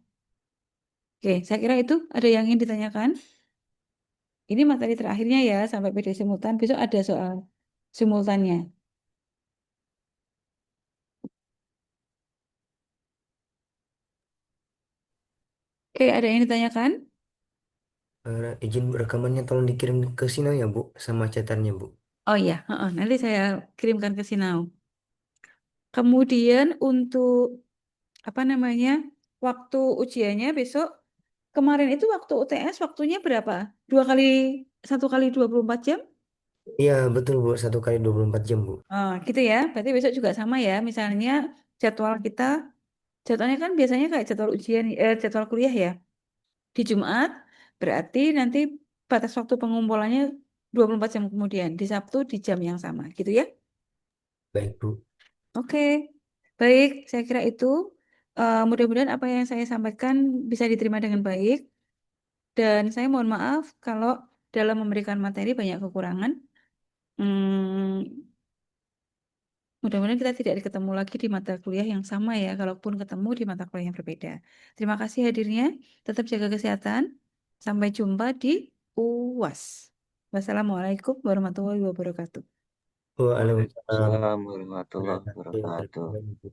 Oke, saya kira itu ada yang ingin ditanyakan. Ini materi terakhirnya ya sampai PD simultan. Besok ada soal simultannya. Oke, ada yang ditanyakan? Izin rekamannya tolong dikirim ke sini ya, Bu, sama catatannya, Bu. Oh iya, heeh, nanti saya kirimkan ke Sinau. Kemudian untuk apa namanya? Waktu ujiannya besok. Kemarin itu waktu UTS waktunya berapa? 1 kali 24 jam? Iya, betul, Bu. 1 kali 24 jam, Bu. Oh, gitu ya. Berarti besok juga sama ya. Misalnya jadwal kita, jadwalnya kan biasanya kayak jadwal ujian, jadwal kuliah ya. Di Jumat, berarti nanti batas waktu pengumpulannya 24 jam kemudian. Di Sabtu di jam yang sama, gitu ya. Baik, Bu. Oke, baik. Saya kira itu. Mudah-mudahan apa yang saya sampaikan bisa diterima dengan baik. Dan saya mohon maaf kalau dalam memberikan materi banyak kekurangan. Hmm, mudah-mudahan kita tidak ketemu lagi di mata kuliah yang sama ya, kalaupun ketemu di mata kuliah yang berbeda. Terima kasih hadirnya, tetap jaga kesehatan. Sampai jumpa di UAS. Wassalamualaikum warahmatullahi wabarakatuh. Waalaikumsalam. Waalaikumsalam warahmatullahi Wabarakatuh. wabarakatuh.